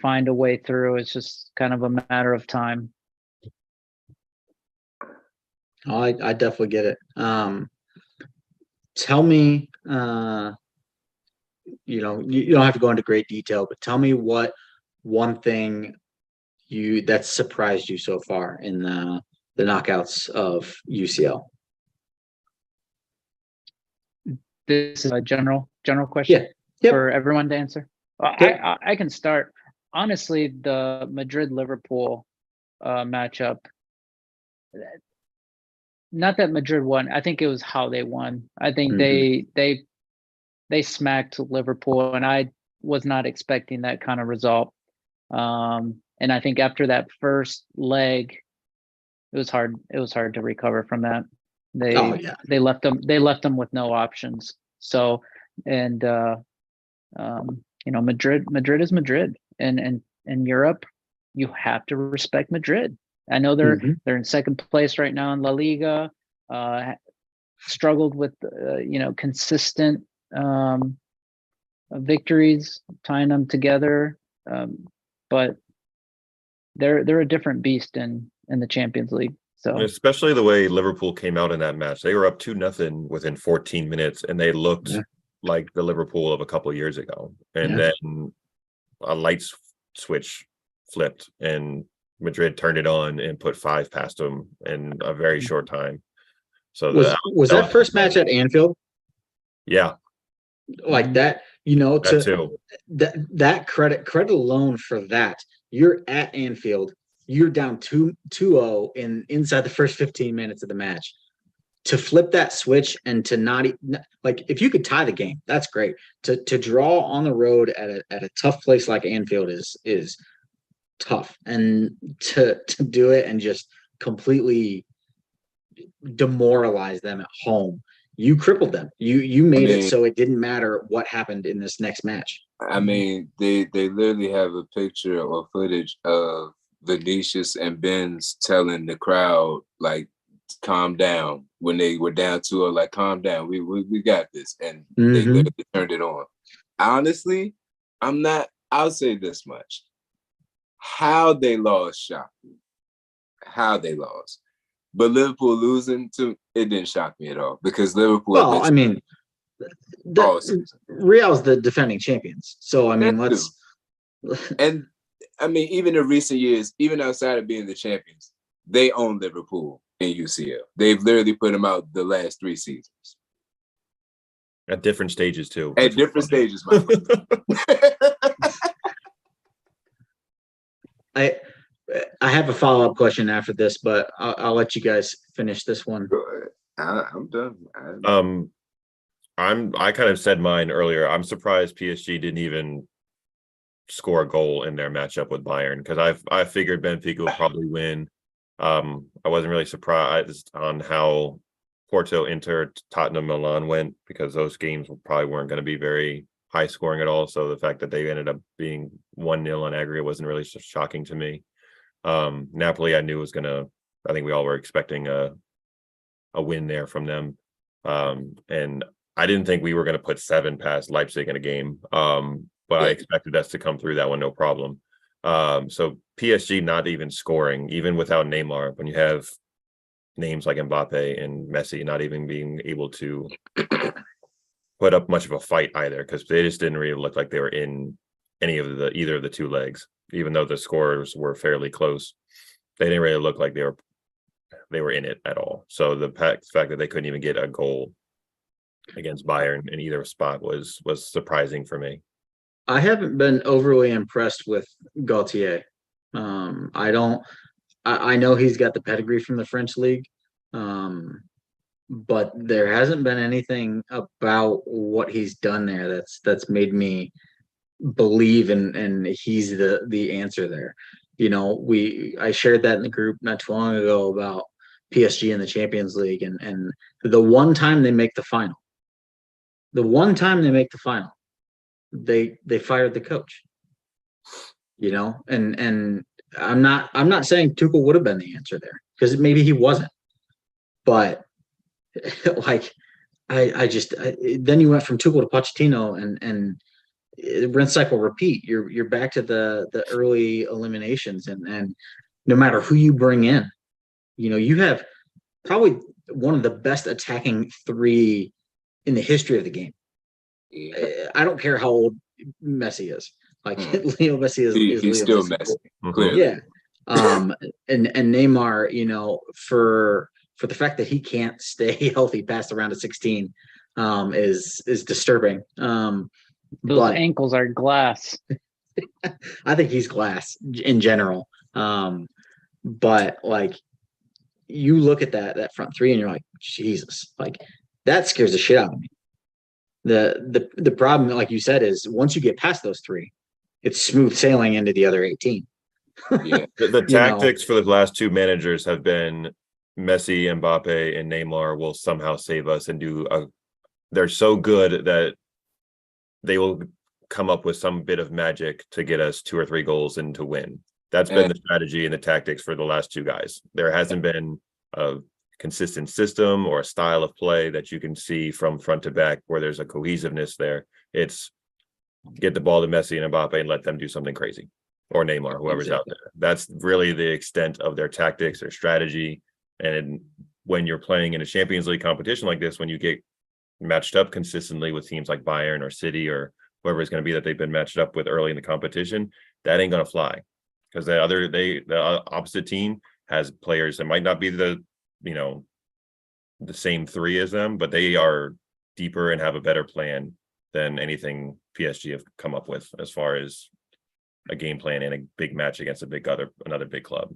find a way through. It's just kind of a matter of time. I definitely get it. Tell me, you don't have to go into great detail, but tell me what one thing that surprised you so far in the knockouts of UCL. This is a general question Yep. for everyone to answer. Yep. I can start. Honestly, the Madrid Liverpool matchup. Not that Madrid won. I think it was how they won. I think they smacked Liverpool, and I was not expecting that kind of result. And I think after that first leg, it was hard. It was hard to recover from that. They left them with no options. So, and Madrid is Madrid, and in Europe, you have to respect Madrid. I know they're in second place right now in La Liga. Struggled with consistent victories, tying them together, but they're a different beast in the Champions League. So especially the way Liverpool came out in that match, they were up 2-0 within 14 minutes, and they looked like the Liverpool of a couple of years ago. And then a light switch flipped, and Madrid turned it on and put 5 past them in a very short time. So was that first match at Anfield? Yeah, like that. That credit alone for that. You're at Anfield. You're down 2-0 inside the first 15 minutes of the match. To flip that switch and to not like, if you could tie the game, that's great. To draw on the road at a tough place like Anfield is tough, and to do it and just completely demoralize them at home. You crippled them. You made it so it didn't matter what happened in this next match. I mean, they literally have a picture or footage of Vinicius and Benz telling the crowd, like, calm down, when they were down 2-0, like, calm down, we got this. And they literally turned it on. Honestly, I'll say this much. How they lost shocked me. How they lost. But Liverpool losing, it didn't shock me at all, because Liverpool. Well, I mean, Real's the defending champions, so I mean, And I mean, even in recent years, even outside of being the champions, they own Liverpool in UCL. They've literally put them out the last 3 seasons. At different stages too. At different stages, my I have a follow-up question after this, but I'll let you guys finish this one. I'm done. I kind of said mine earlier. I'm surprised PSG didn't even score a goal in their matchup with Bayern, because I figured Benfica would probably win. I wasn't really surprised on how Porto, Inter, Tottenham, Milan went, because those games probably weren't going to be very high scoring at all. So the fact that they ended up being 1-0 on aggregate wasn't really shocking to me. Napoli, I knew I think we all were expecting a win there from them. And I didn't think we were going to put 7 past Leipzig in a game. But I expected us to come through that one, no problem. So PSG not even scoring, even without Neymar, when you have names like Mbappe and Messi not even being able to put up much of a fight either, because they just didn't really look like they were in either of the 2 legs. Even though the scores were fairly close, they didn't really look like they were in it at all. So the fact that they couldn't even get a goal against Bayern in either spot was surprising for me. I haven't been overly impressed with Gaultier. I know he's got the pedigree from the French league, but there hasn't been anything about what he's done there that's made me believe and he's the answer there. I shared that in the group not too long ago about PSG in the Champions League, and the one time they make the final, they fired the coach. And I'm not saying Tuchel would have been the answer there, because maybe he wasn't, but like then you went from Tuchel to Pochettino, and rinse cycle repeat. You're back to the early eliminations, and no matter who you bring in, you have probably one of the best attacking three in the history of the game. Yeah. I don't care how old Messi is. Like Mm. Leo Messi is He's Leo still Messi. messy, Mhm. clearly. Yeah. And Neymar, for the fact that he can't stay healthy past the round of 16, is disturbing. Those But ankles are glass. I think he's glass in general. But like you look at that front three and you're like, Jesus, like that scares the shit out of me. The problem, like you said, is once you get past those three, it's smooth sailing into the other 18. Yeah. The You know. tactics for the last two managers have been Messi, Mbappe, and Neymar will somehow save us and they're so good that they will come up with some bit of magic to get us 2 or 3 goals and to win. That's been the strategy and the tactics for the last two guys. There hasn't been a consistent system or a style of play that you can see from front to back where there's a cohesiveness there. It's get the ball to Messi and Mbappe and let them do something crazy, or Neymar, whoever's out there. That's really the extent of their tactics, their strategy. And when you're playing in a Champions League competition like this, when you get matched up consistently with teams like Bayern or City or whoever it's going to be that they've been matched up with early in the competition, that ain't going to fly, because the opposite team has players that might not be the same three as them, but they are deeper and have a better plan than anything PSG have come up with as far as a game plan and a big match against another big club.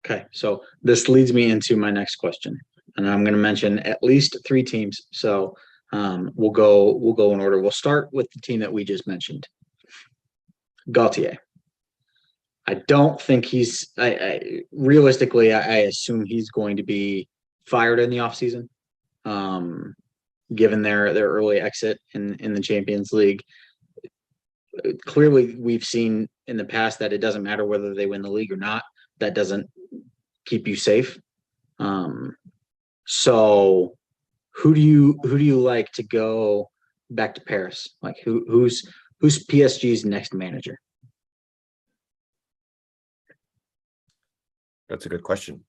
Okay, so this leads me into my next question, and I'm going to mention at least three teams. So we'll go in order. We'll start with the team that we just mentioned, Gautier. I don't think he's. Realistically, I assume he's going to be fired in the offseason, given their early exit in the Champions League. Clearly, we've seen in the past that it doesn't matter whether they win the league or not. That doesn't keep you safe. So who do you like to go back to Paris? Like who's PSG's next manager? That's a good question.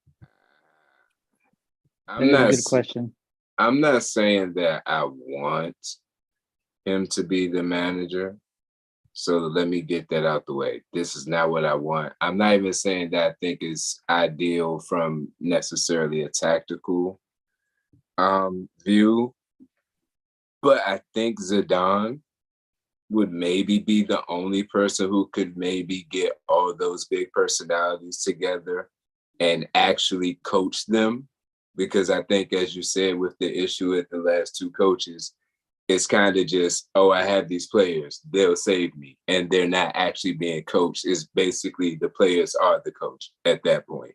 I'm That is not. a good question. I'm not saying that I want him to be the manager. So let me get that out the way. This is not what I want. I'm not even saying that I think it's ideal from necessarily a tactical view, but I think Zidane would maybe be the only person who could maybe get all those big personalities together and actually coach them. Because I think, as you said, with the issue with the last two coaches, it's kind of just, oh, I have these players, they'll save me. And they're not actually being coached. It's basically the players are the coach at that point.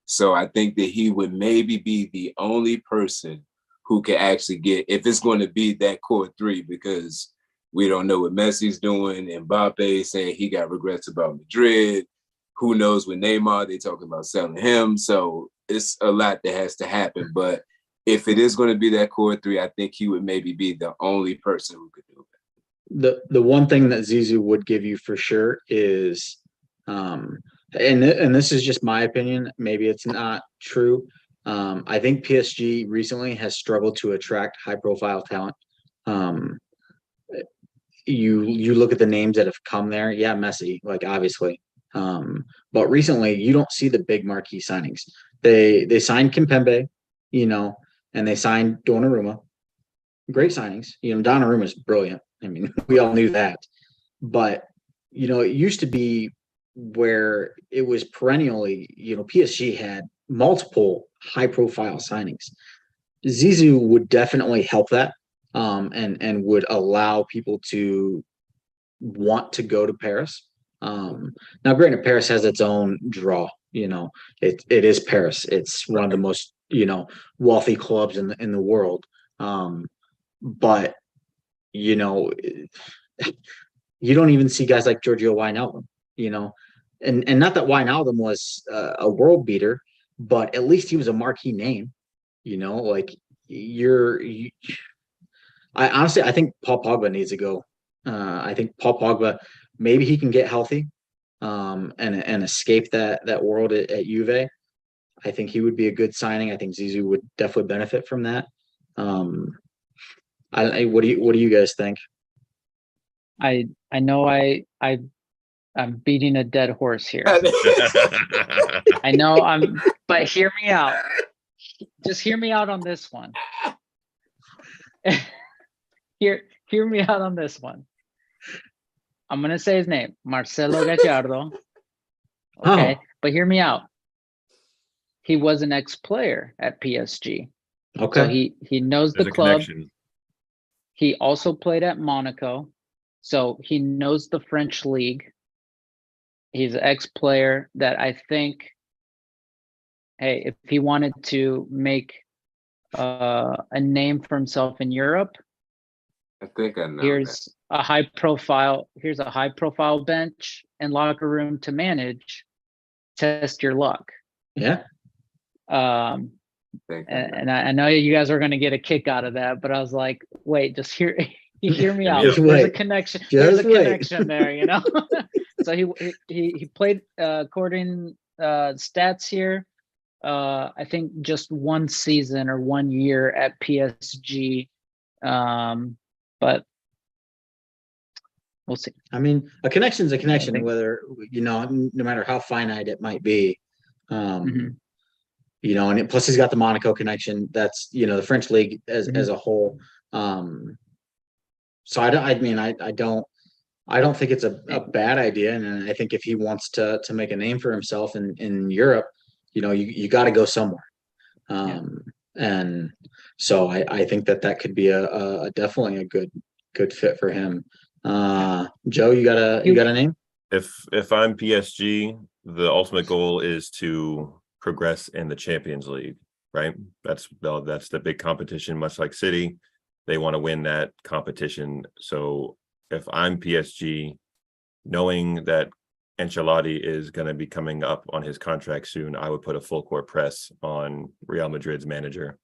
So I think that he would maybe be the only person who can actually get, if it's going to be that core three, because we don't know what Messi's doing. Mbappe saying he got regrets about Madrid. Who knows with Neymar, they talking about selling him. So it's a lot that has to happen. But if it is going to be that core three, I think he would maybe be the only person who could do it. The one thing that Zizou would give you for sure is, and this is just my opinion, maybe it's not true. I think PSG recently has struggled to attract high profile talent. You look at the names that have come there. Yeah, Messi, like obviously. But recently you don't see the big marquee signings. They signed Kimpembe, and they signed Donnarumma. Great signings. Donnarumma is brilliant. I mean, we all knew that. But it used to be where it was perennially, PSG had multiple high-profile signings. Zizou would definitely help that, and would allow people to want to go to Paris. Now, granted, Paris has its own draw. It is Paris. It's one of the most wealthy clubs in the world. But you don't even see guys like Giorgio Wijnaldum. And not that Wijnaldum was a world beater, but at least he was a marquee name. Like I think Paul Pogba needs to go. I think Paul Pogba, maybe he can get healthy, and escape that world at Juve. I think he would be a good signing. I think Zizou would definitely benefit from that. What do you guys think? I know I'm beating a dead horse here. I know but hear me out. Just hear me out on this one. Hear me out on this one. I'm gonna say his name, Marcelo Gallardo. Okay, but hear me out. He was an ex-player at PSG, Okay. so he knows There's the a club. connection. He also played at Monaco, so he knows the French league. He's an ex-player that I think, hey, if he wanted to make a name for himself in Europe, I think I know. here's a high profile bench and locker room to manage. Test your luck. Yeah. Um, Think I know. and I know you guys are going to get a kick out of that, but I was like, wait, just hear me out. Just There's a wait. connection. Just There's a wait. connection there, you know. So he played according stats here. I think just one season or 1 year at PSG, but we'll see. I mean, a connection's a connection, think- whether, no matter how finite it might be. Mhm. And plus he's got the Monaco connection. That's, the French league as Mhm. a whole. So I don't think it's a bad idea. And I think if he wants to make a name for himself in Europe, you got to go somewhere. And so I think that could be a definitely a good fit for him. Joe, you got a name? If I'm PSG, the ultimate goal is to progress in the Champions League, right? That's the big competition, much like City. They want to win that competition. So if I'm PSG, knowing that Ancelotti is going to be coming up on his contract soon, I would put a full court press on Real Madrid's manager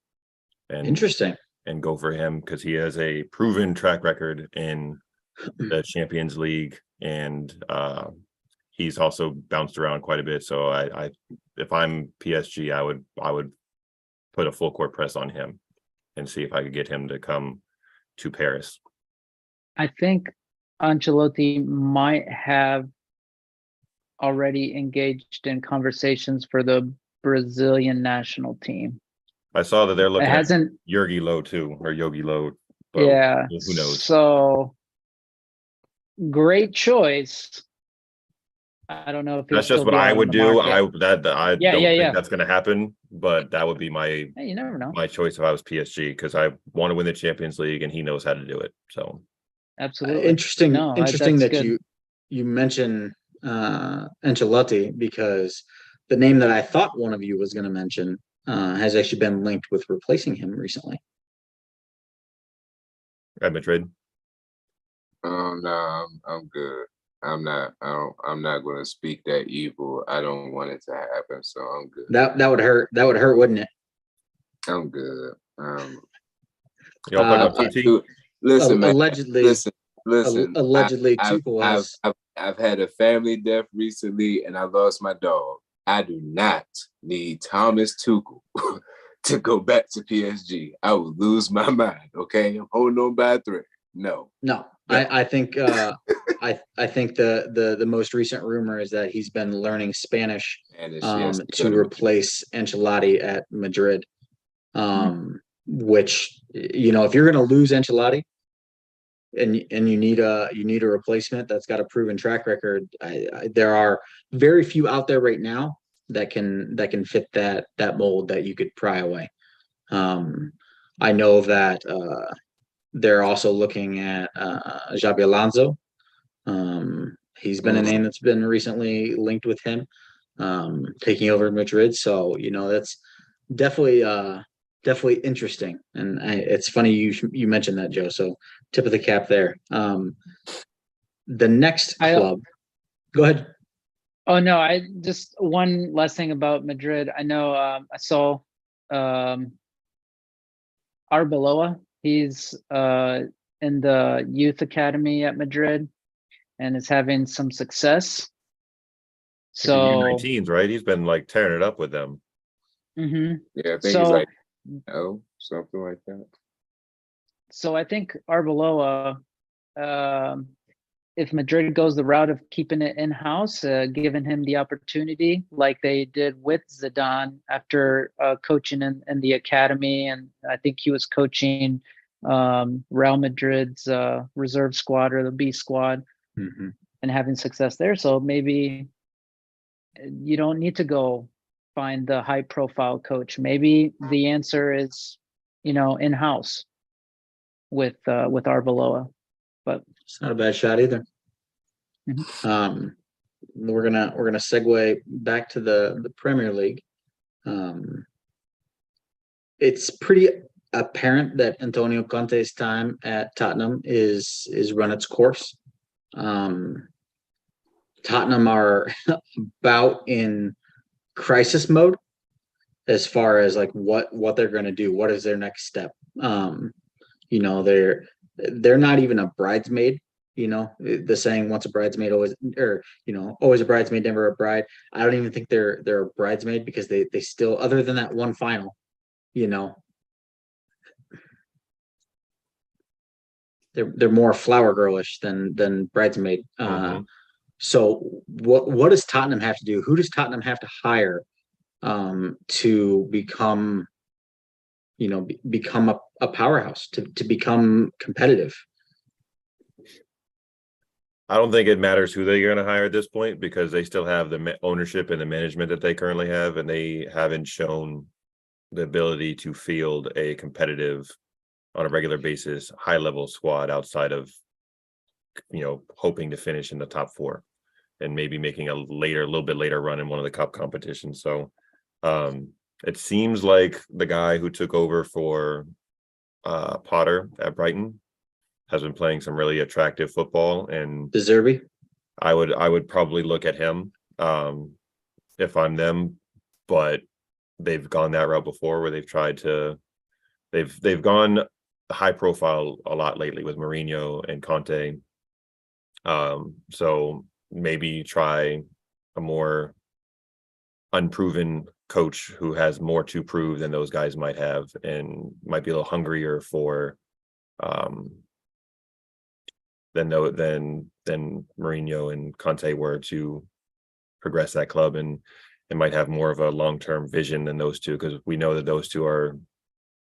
Interesting. and go for him because he has a proven track record in the Champions League, and he's also bounced around quite a bit. So if I'm PSG, I would put a full court press on him and see if I could get him to come to Paris. I think Ancelotti might have already engaged in conversations for the Brazilian national team. I saw that they're It looking at hasn't, Yogi Low too, or Yogi Low. But yeah. who knows? So great choice. I don't know if That's just what I would do. I don't think that's going to happen, but that would be my Hey, you never know. my choice if I was PSG because I want to win the Champions League and he knows how to do it. So Absolutely. Interesting. No, Interesting that's that good. you mentioned Ancelotti, because the name that I thought one of you was going to mention has actually been linked with replacing him recently. at Madrid, No, I'm good. I'm not going to speak that evil. I don't want it to happen, so I'm good. That would hurt. That would hurt, wouldn't it? I'm good. y'all talking about TT? Listen, man. Allegedly, Listen. allegedly, I've Tuchel has. had a family death recently, and I lost my dog. I do not need Thomas Tuchel to go back to PSG. I would lose my mind. Okay, I'm holding on by a thread. No. I think I think the most recent rumor is that he's been learning Spanish Yes, to replace Ancelotti at Madrid. Which, if you're going to lose Ancelotti and you need a replacement that's got a proven track record, there are very few out there right now that can fit that mold that you could pry away. I know that they're also looking at Xabi Alonso. He's been a name that's been recently linked with him taking over Madrid. So, that's definitely interesting. And it's funny you mentioned that, Joe. So tip of the cap there. The next club. Go ahead. Oh no, I just one last thing about Madrid. I know I saw Arbeloa. He's in the youth academy at Madrid and is having some success. So U19s, right? He's been like tearing it up with them. Hmm. Yeah, I think he's So, like, oh, something like that. so I think Arbeloa, um, if Madrid goes the route of keeping it in house, giving him the opportunity, like they did with Zidane after coaching in the academy, and I think he was coaching Real Madrid's reserve squad or the B squad, Mhm. and having success there. So maybe you don't need to go find the high profile coach. Maybe the answer is, in house with Arbeloa. But It's not a bad shot either. Mhm. We're gonna segue back to the Premier League. It's pretty apparent that Antonio Conte's time at Tottenham is run its course. Tottenham are about in crisis mode as far as like what they're going to do. What is their next step? They're not even a bridesmaid. The saying "once a bridesmaid, always," or always a bridesmaid, never a bride. I don't even think they're a bridesmaid because they still, other than that one final, you know, they're more flower girlish than bridesmaid. Mhm. So what does Tottenham have to do? Who does Tottenham have to hire to become become a powerhouse, to become competitive? I don't think it matters who they're going to hire at this point because they still have the ownership and the management that they currently have, and they haven't shown the ability to field a competitive, on a regular basis, high level squad outside of hoping to finish in the top four and maybe making a little bit later run in one of the cup competitions. So it seems like the guy who took over for Potter at Brighton has been playing some really attractive football, and De Zerbi? I would probably look at him if I'm them, but they've gone that route before where they've gone high profile a lot lately with Mourinho and Conte. So maybe try a more unproven coach who has more to prove than those guys might have and might be a little hungrier for than Mourinho and Conte were to progress that club, and it might have more of a long-term vision than those two, because we know that those two are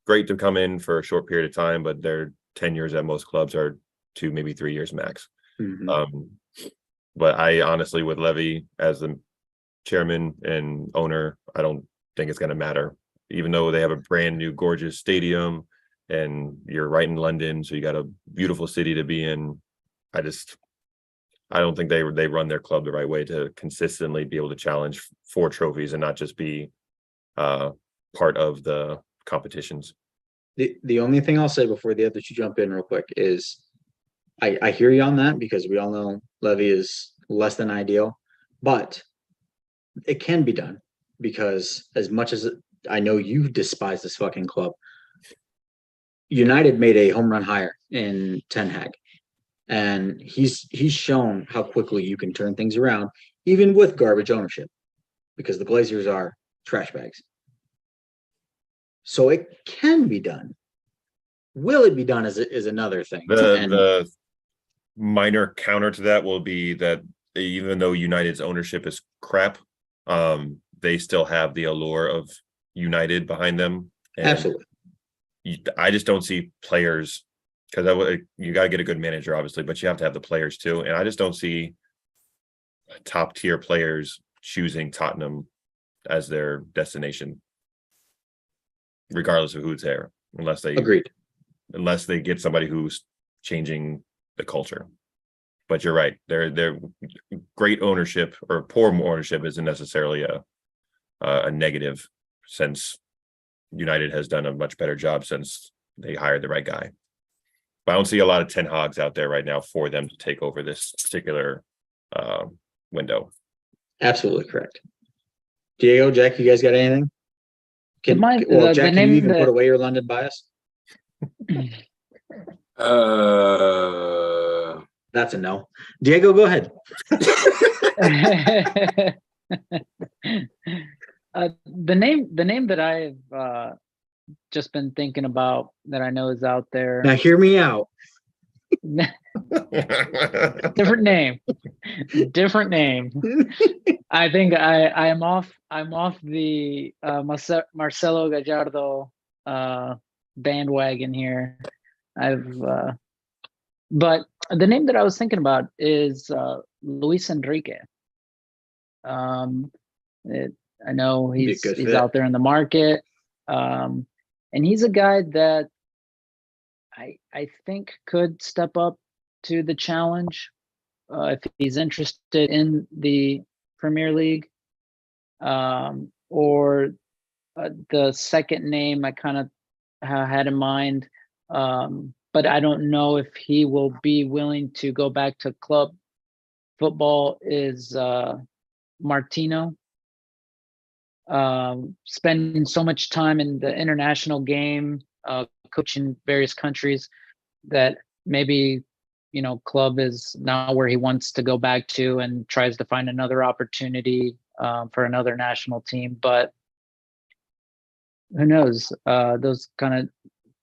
great to come in for a short period of time, but their tenures at most clubs are 2, maybe 3 years max. Mhm. But I honestly, with Levy as the chairman and owner, I don't think it's going to matter, even though they have a brand new gorgeous stadium and you're right in London, so you got a beautiful city to be in. I don't think they run their club the right way to consistently be able to challenge for trophies and not just be part of the competitions. The only thing I'll say before the other two jump in real quick is I hear you on that, because we all know Levy is less than ideal, but it can be done, because as much as I know you despise this fucking club, United made a home run hire in Ten Hag, and he's shown how quickly you can turn things around, even with garbage ownership, because the Glazers are trash bags. So it can be done. Will it be done is another thing. The minor counter to that will be that even though United's ownership is crap, they still have the allure of United behind them. And absolutely. I just don't see players, because you got to get a good manager, obviously, but you have to have the players too. And I just don't see top tier players choosing Tottenham as their destination, regardless of who's there, Agreed. unless they get somebody who's changing the culture. But you're right. They're great ownership or poor ownership isn't necessarily a negative, since United has done a much better job since they hired the right guy. But I don't see a lot of Ten Hags out there right now for them to take over this particular window. Absolutely correct. Diego, Jack, you guys got anything? Jack, can you even put away your London bias? That's a no. Diego, go ahead. The name that I've just been thinking about that I know is out there. Now hear me out. Different name. Different name. I think I'm off the Marcelo Gallardo bandwagon here. But the name that I was thinking about is Luis Enrique. I know Be a he's good he's fit. out there in the market, and he's a guy that I think could step up to the challenge if he's interested in the Premier League. Or the second name I kind of had in mind, but I don't know if he will be willing to go back to club football, is Martino. Spending so much time in the international game, coaching various countries, that maybe, club is not where he wants to go back to, and tries to find another opportunity for another national team. But who knows? Those kind of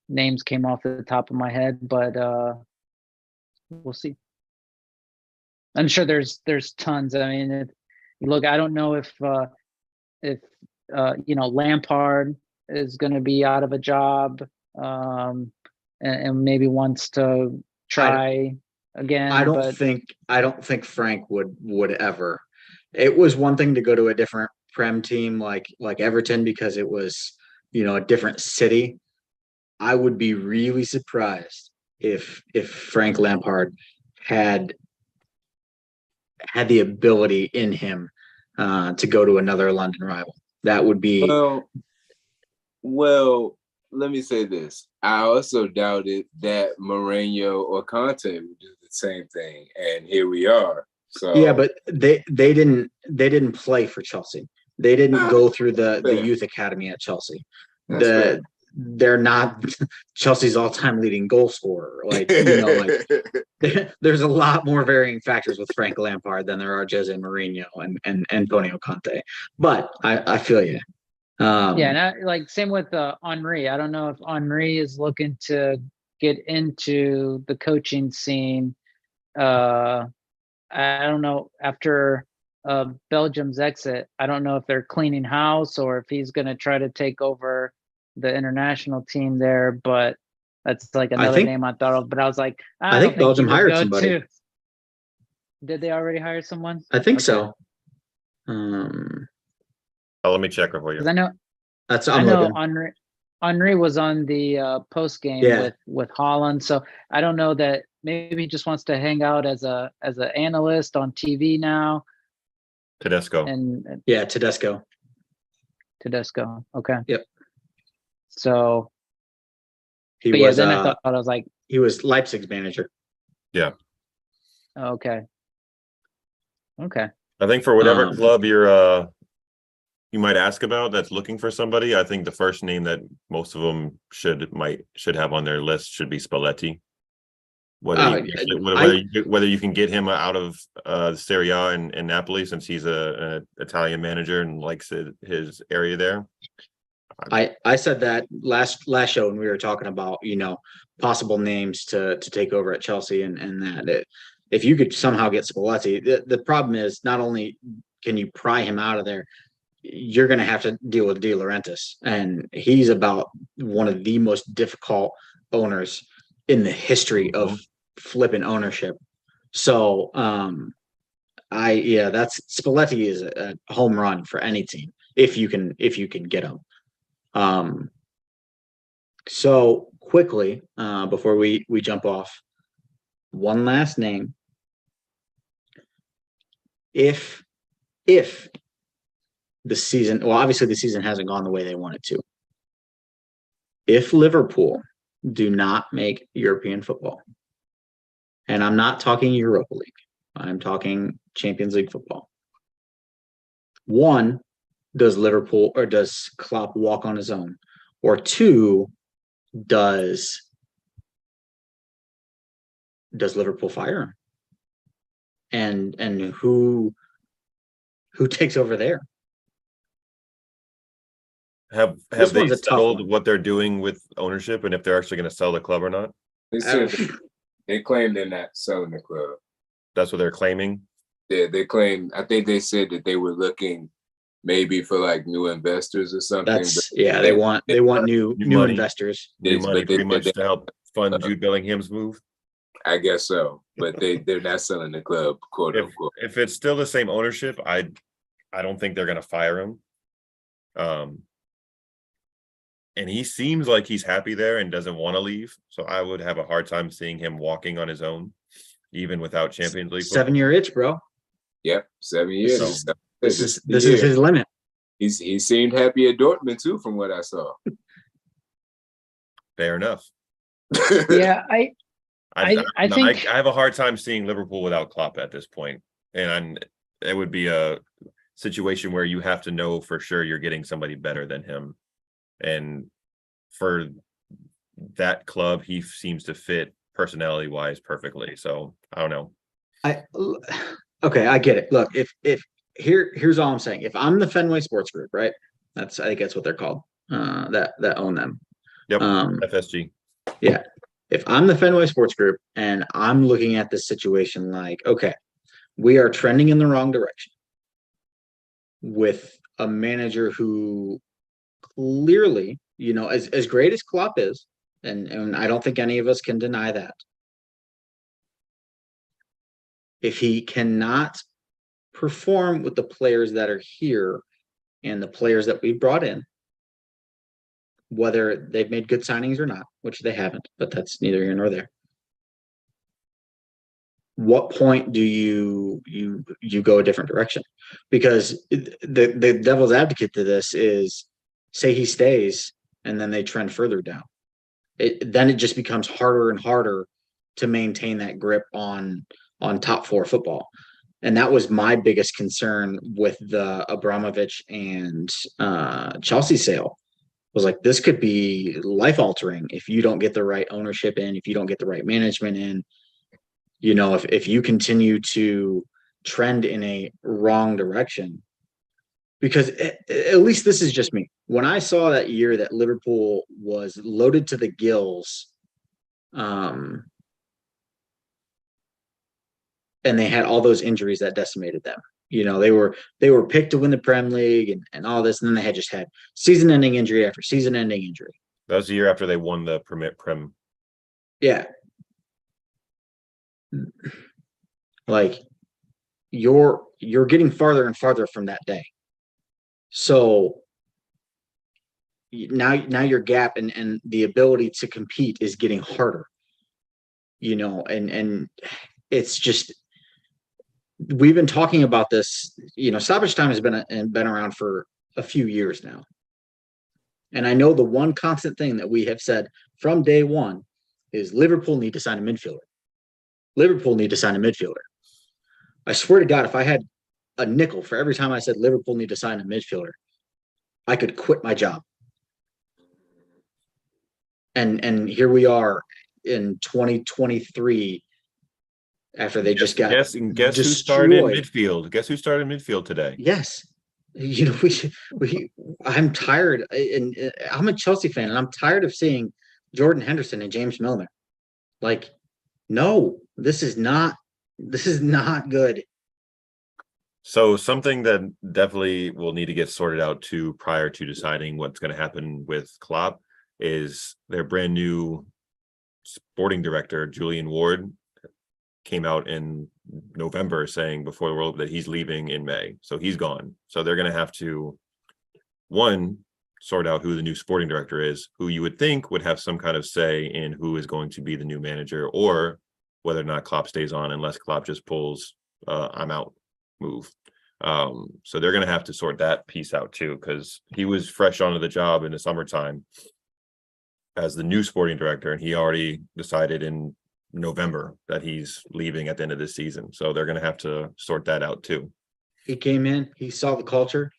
names came off the top of my head, but we'll see. I'm sure there's tons. I mean, look, I don't know if Lampard is going to be out of a job, and maybe wants to try again. I don't but think Frank would ever. It was one thing to go to a different Prem team like Everton because it was, a different city. I would be really surprised if Frank Lampard had the ability in him to go to another London rival. That would be Well, let me say this. I also doubted that Mourinho or Conte would do the same thing, and here we are. So yeah, but they didn't play for Chelsea. They didn't go through the Fair. youth academy at Chelsea. That's fair. They're not Chelsea's all-time leading goal scorer. There's a lot more varying factors with Frank Lampard than there are Jose Mourinho and Antonio Conte. But I feel you. yeah, and same with Henri. I don't know if Henri is looking to get into the coaching scene. I don't know, after Belgium's exit, I don't know if they're cleaning house or if he's going to try to take over the international team there. But that's like another name I thought of. But I was like, I think Belgium hired somebody. Did they already hire someone? I think so. Let me check for you. Because I know Henri was on the post game with Holland, so I don't know that maybe he just wants to hang out as an analyst on TV now. Tedesco. Tedesco. Okay. Yep. So then I thought, I was like, he was Leipzig's manager. Yeah. Okay. I think for whatever club you might ask about that's looking for somebody, I think the first name that most of them should have on their list should be Spalletti. Whether you can get him out of Serie A in Napoli, since he's an Italian manager and likes his area there. I said that last show when we were talking about possible names to take over at Chelsea, and that if you could somehow get Spalletti, the problem is not only can you pry him out of there, you're going to have to deal with De Laurentiis, and he's about one of the most difficult owners in the history of flipping ownership. So that's Spalletti is a home run for any team if you can get him. So quickly, before we jump off, one last name. If the season, well, obviously the season hasn't gone the way they want it to. If Liverpool do not make European football, and I'm not talking Europa League, I'm talking Champions League football. One, does Liverpool or does Klopp walk on his own? Or two, does Liverpool fire him? And who takes over there? Have This they one's a tough settled one. what they're doing with ownership and if they're actually going to sell the club or not? They said they claim they're not selling the club. That's what they're claiming. They claim. I think they said that they were looking maybe for like new investors or something. That's yeah. They want new New money. investors. New But money, they pretty said much they- to help fund Jude Bellingham's move. I guess so, but they're not selling the club, quote If unquote. if it's still the same ownership, I don't think they're going to fire him. And he seems like he's happy there and doesn't want to leave. So I would have a hard time seeing him walking on his own, even without Champions League. 7-year itch, bro. Yep, 7 years. So, This This is his limit. He seemed happy at Dortmund too, from what I saw. Fair enough. Yeah, I think- I have a hard time seeing Liverpool without Klopp at this point, and it would be a situation where you have to know for sure you're getting somebody better than him, and for that club, he seems to fit personality wise perfectly. So I don't know. Okay, I get it. Look, if here's all I'm saying. If I'm the Fenway Sports Group, right? I think that's what they're called. That own them. Yep. Um, FSG. Yeah. If I'm the Fenway Sports Group and I'm looking at this situation like, okay, we are trending in the wrong direction with a manager who clearly, as great as Klopp is, and I don't think any of us can deny that. If he cannot perform with the players that are here and the players that we've brought in, whether they've made good signings or not, which they haven't, but that's neither here nor there. What point do you go a different direction? Because the devil's advocate to this is, say he stays and then they trend further down. Then it just becomes harder and harder to maintain that grip on top four football. And that was my biggest concern with the Abramovich and Chelsea sale. Was like, this could be life altering if you don't get the right ownership in, if you don't get the right management in. If you continue to trend in a wrong direction, because at least this is just me. When I saw that year that Liverpool was loaded to the gills, and they had all those injuries that decimated them. They were picked to win the Prem League and all this, and then they had just had season-ending injury after season-ending injury. That was the year after they won the Prem. Yeah. Like you're getting farther and farther from that day. So now your gap and the ability to compete is getting harder. And it's just, we've been talking about this, stoppage time has been around for a few years now. And I know the one constant thing that we have said from day one is Liverpool need to sign a midfielder. Liverpool need to sign a midfielder. I swear to God, if I had a nickel for every time I said Liverpool need to sign a midfielder, I could quit my job. And here we are in 2023 after they just got guess who started in midfield? Guess who started in midfield today? Yes. I'm tired, and I'm a Chelsea fan, and I'm tired of seeing Jordan Henderson and James Milner. Like, no, this is not good. So something that definitely will need to get sorted out too prior to deciding what's going to happen with Klopp is their brand new sporting director, Julian Ward, came out in November saying before the World that he's leaving in May. So he's gone. So they're going to have to, one, sort out who the new sporting director is, who you would think would have some kind of say in who is going to be the new manager, or whether or not Klopp stays on, unless Klopp just pulls I'm out move. So they're going to have to sort that piece out too, because he was fresh onto the job in the summertime as the new sporting director, and he already decided in November that he's leaving at the end of this season. So they're going to have to sort that out too. He came in, he saw the culture,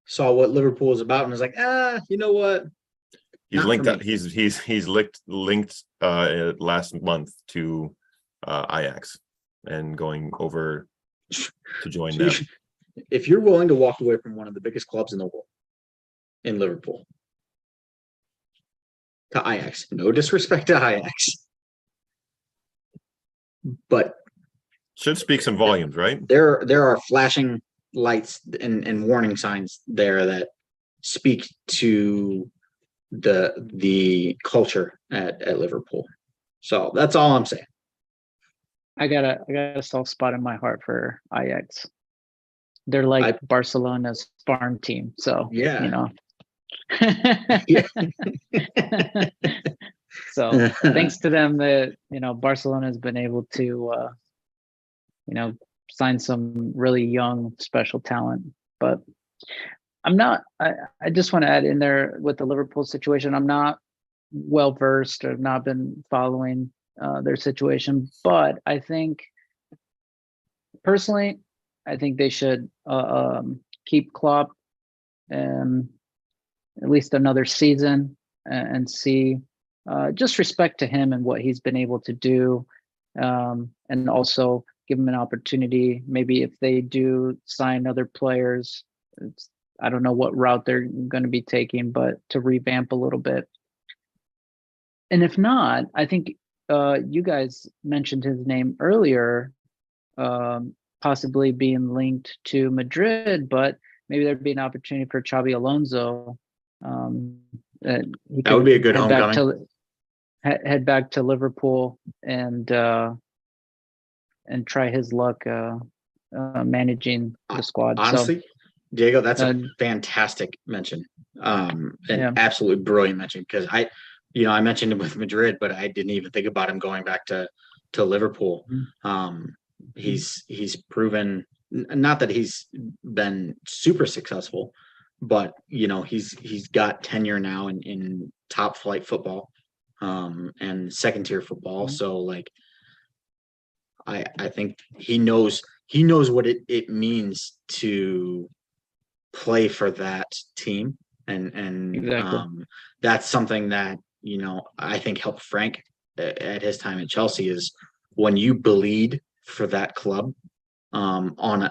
saw what Liverpool was about, and was like, you know what? He's Not linked for up. me. He's linked last month to Ajax and going over to join them. If you're willing to walk away from one of the biggest clubs in the world in Liverpool. To Ajax. No disrespect to Ajax. But Should speak some volumes, right? there are flashing lights and warning signs there that speak to the culture at Liverpool. So that's all I'm saying. I got a soft spot in my heart for Ajax. They're like Barcelona's farm team. So Yeah. you know. Yeah. So thanks to them, that Barcelona has been able to sign some really young special talent. But I just want to add in there with the Liverpool situation, I'm not well versed or have not been following their situation, but I think personally, I think they should keep Klopp at least another season and see just respect to him and what he's been able to do, and also give him an opportunity. Maybe if they do sign other players, I don't know what route they're going to be taking, but to revamp a little bit. And if not, I think you guys mentioned his name earlier, possibly being linked to Madrid, but maybe there'd be an opportunity for Xabi Alonso. That would be a good homecoming. Head back to Liverpool and try his luck managing the squad. Honestly, so, Diego, that's a fantastic mention. An absolutely brilliant mention, because I mentioned him with Madrid, but I didn't even think about him going back to Liverpool. He's proven, not that he's been super successful, but he's got tenure now in top flight football, and second tier football. So like, I think he knows what it means to play for that team, and Exactly. That's something that I think helped Frank at his time at Chelsea, is when you bleed for that club on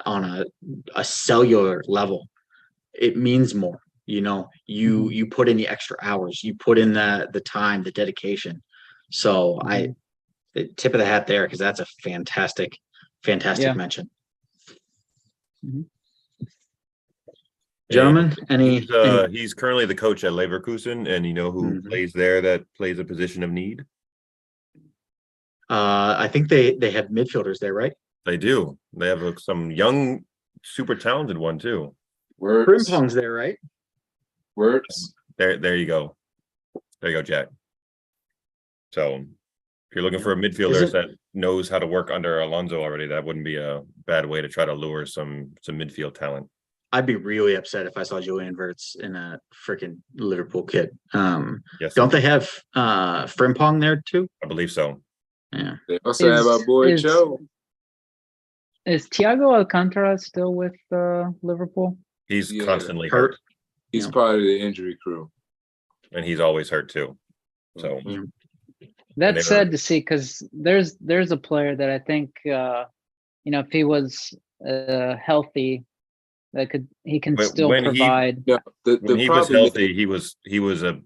a cellular level, it means more. You put in the extra hours, you put in the time, the dedication. So the tip of the hat there, because that's a fantastic mention. Gentlemen, he's currently the coach at Leverkusen, and you know who plays there that plays a position of need? I think they have midfielders there, right? They do. They have some young, super talented one too. Frimpong's there, right? Works. There you go. There you go, Jack. So if you're looking for a midfielder that knows how to work under Alonso already, that wouldn't be a bad way to try to lure some midfield talent. I'd be really upset if I saw Julian Wirtz in a freaking Liverpool kit. Yes. Don't they have Frimpong there too? I believe so. Yeah. They also have our boy Joe. Is Thiago Alcantara still with Liverpool? He's constantly hurt. He's part of the injury crew, and he's always hurt too. So that's sad to see, because there's a player that I think if he was healthy, he can still provide. When he was healthy,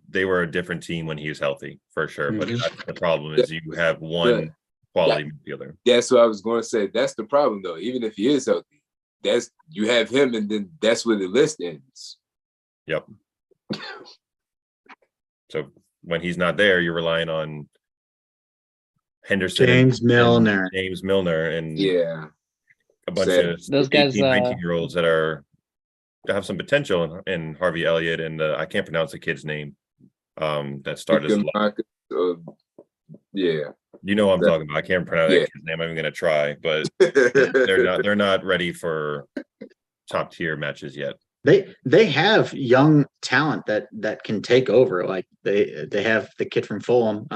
they were a different team when he was healthy, for sure. But that's the problem, is you have one quality midfielder. That's what I was going to say. That's the problem, though. Even if he is healthy, you have him, and then that's where the list ends. Yep. So when he's not there, you're relying on Henderson, James Milner, and a bunch of those guys, 19-year-olds that have some potential, and Harvey Elliott, and I can't pronounce the kid's name. That started as you know what I'm talking about. I can't pronounce that kid's name. I'm even gonna try, but they're not ready for top tier matches yet. They have young talent that can take over. Like they have the kid from Fulham,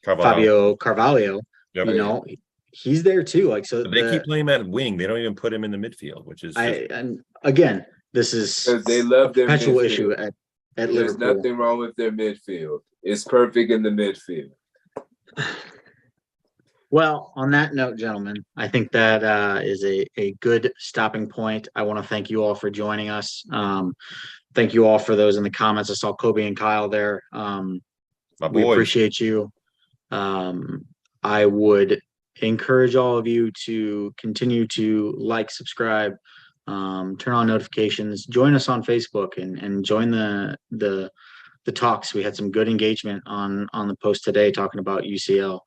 Fabio Carvalho. Yep. He's there too. Like, so they keep playing him at wing. They don't even put him in the midfield, which is and again, this is they love their perpetual midfield. issue at There's Liverpool. nothing wrong with their midfield. It's perfect in the midfield. Well, on that note, gentlemen, I think that is a good stopping point. I want to thank you all for joining us. Thank you all for those in the comments. I saw Kobe and Kyle there. My We boys. appreciate you. I would encourage all of you to continue to like, subscribe, turn on notifications, join us on Facebook, and join the talks. We had some good engagement on the post today talking about UCL.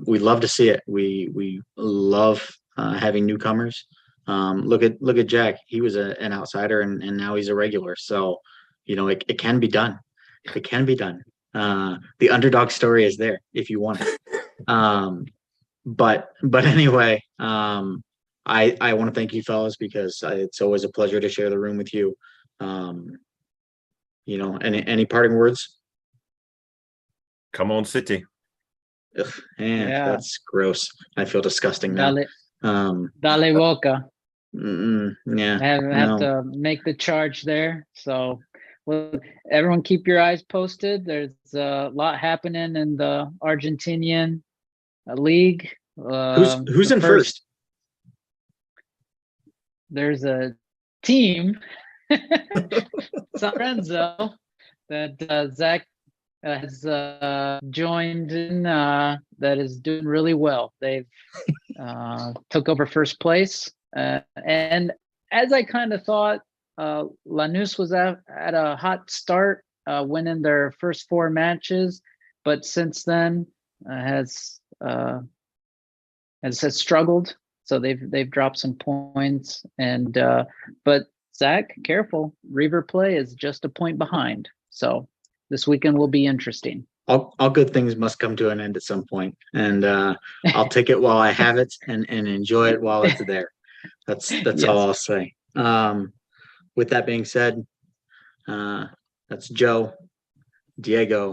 We love to see it. We love having newcomers. Look at Jack. He was an outsider, and now he's a regular. So, it can be done. It can be done. The underdog story is there if you want it. But anyway, I want to thank you fellas because it's always a pleasure to share the room with you. Any parting words? Come on, City. Ugh, man, Yeah. that's gross. I feel disgusting now. Dale Boca. Yeah, Have no. to make the charge there. So, well, everyone keep your eyes posted. There's a lot happening in the Argentinian league. Who's The in first? There's a team, San Lorenzo, that Zach has joined in. That is doing really well. They've took over first place, and as I kind of thought, Lanús was at a hot start, winning their first 4 matches, but since then has struggled. So they've dropped some points, and but Zach, careful. River Plate is just a point behind. So this weekend will be interesting. All good things must come to an end at some point, and I'll take it while I have it and enjoy it while it's there. That's Yes. all I'll say. With that being said, that's Joe, Diego,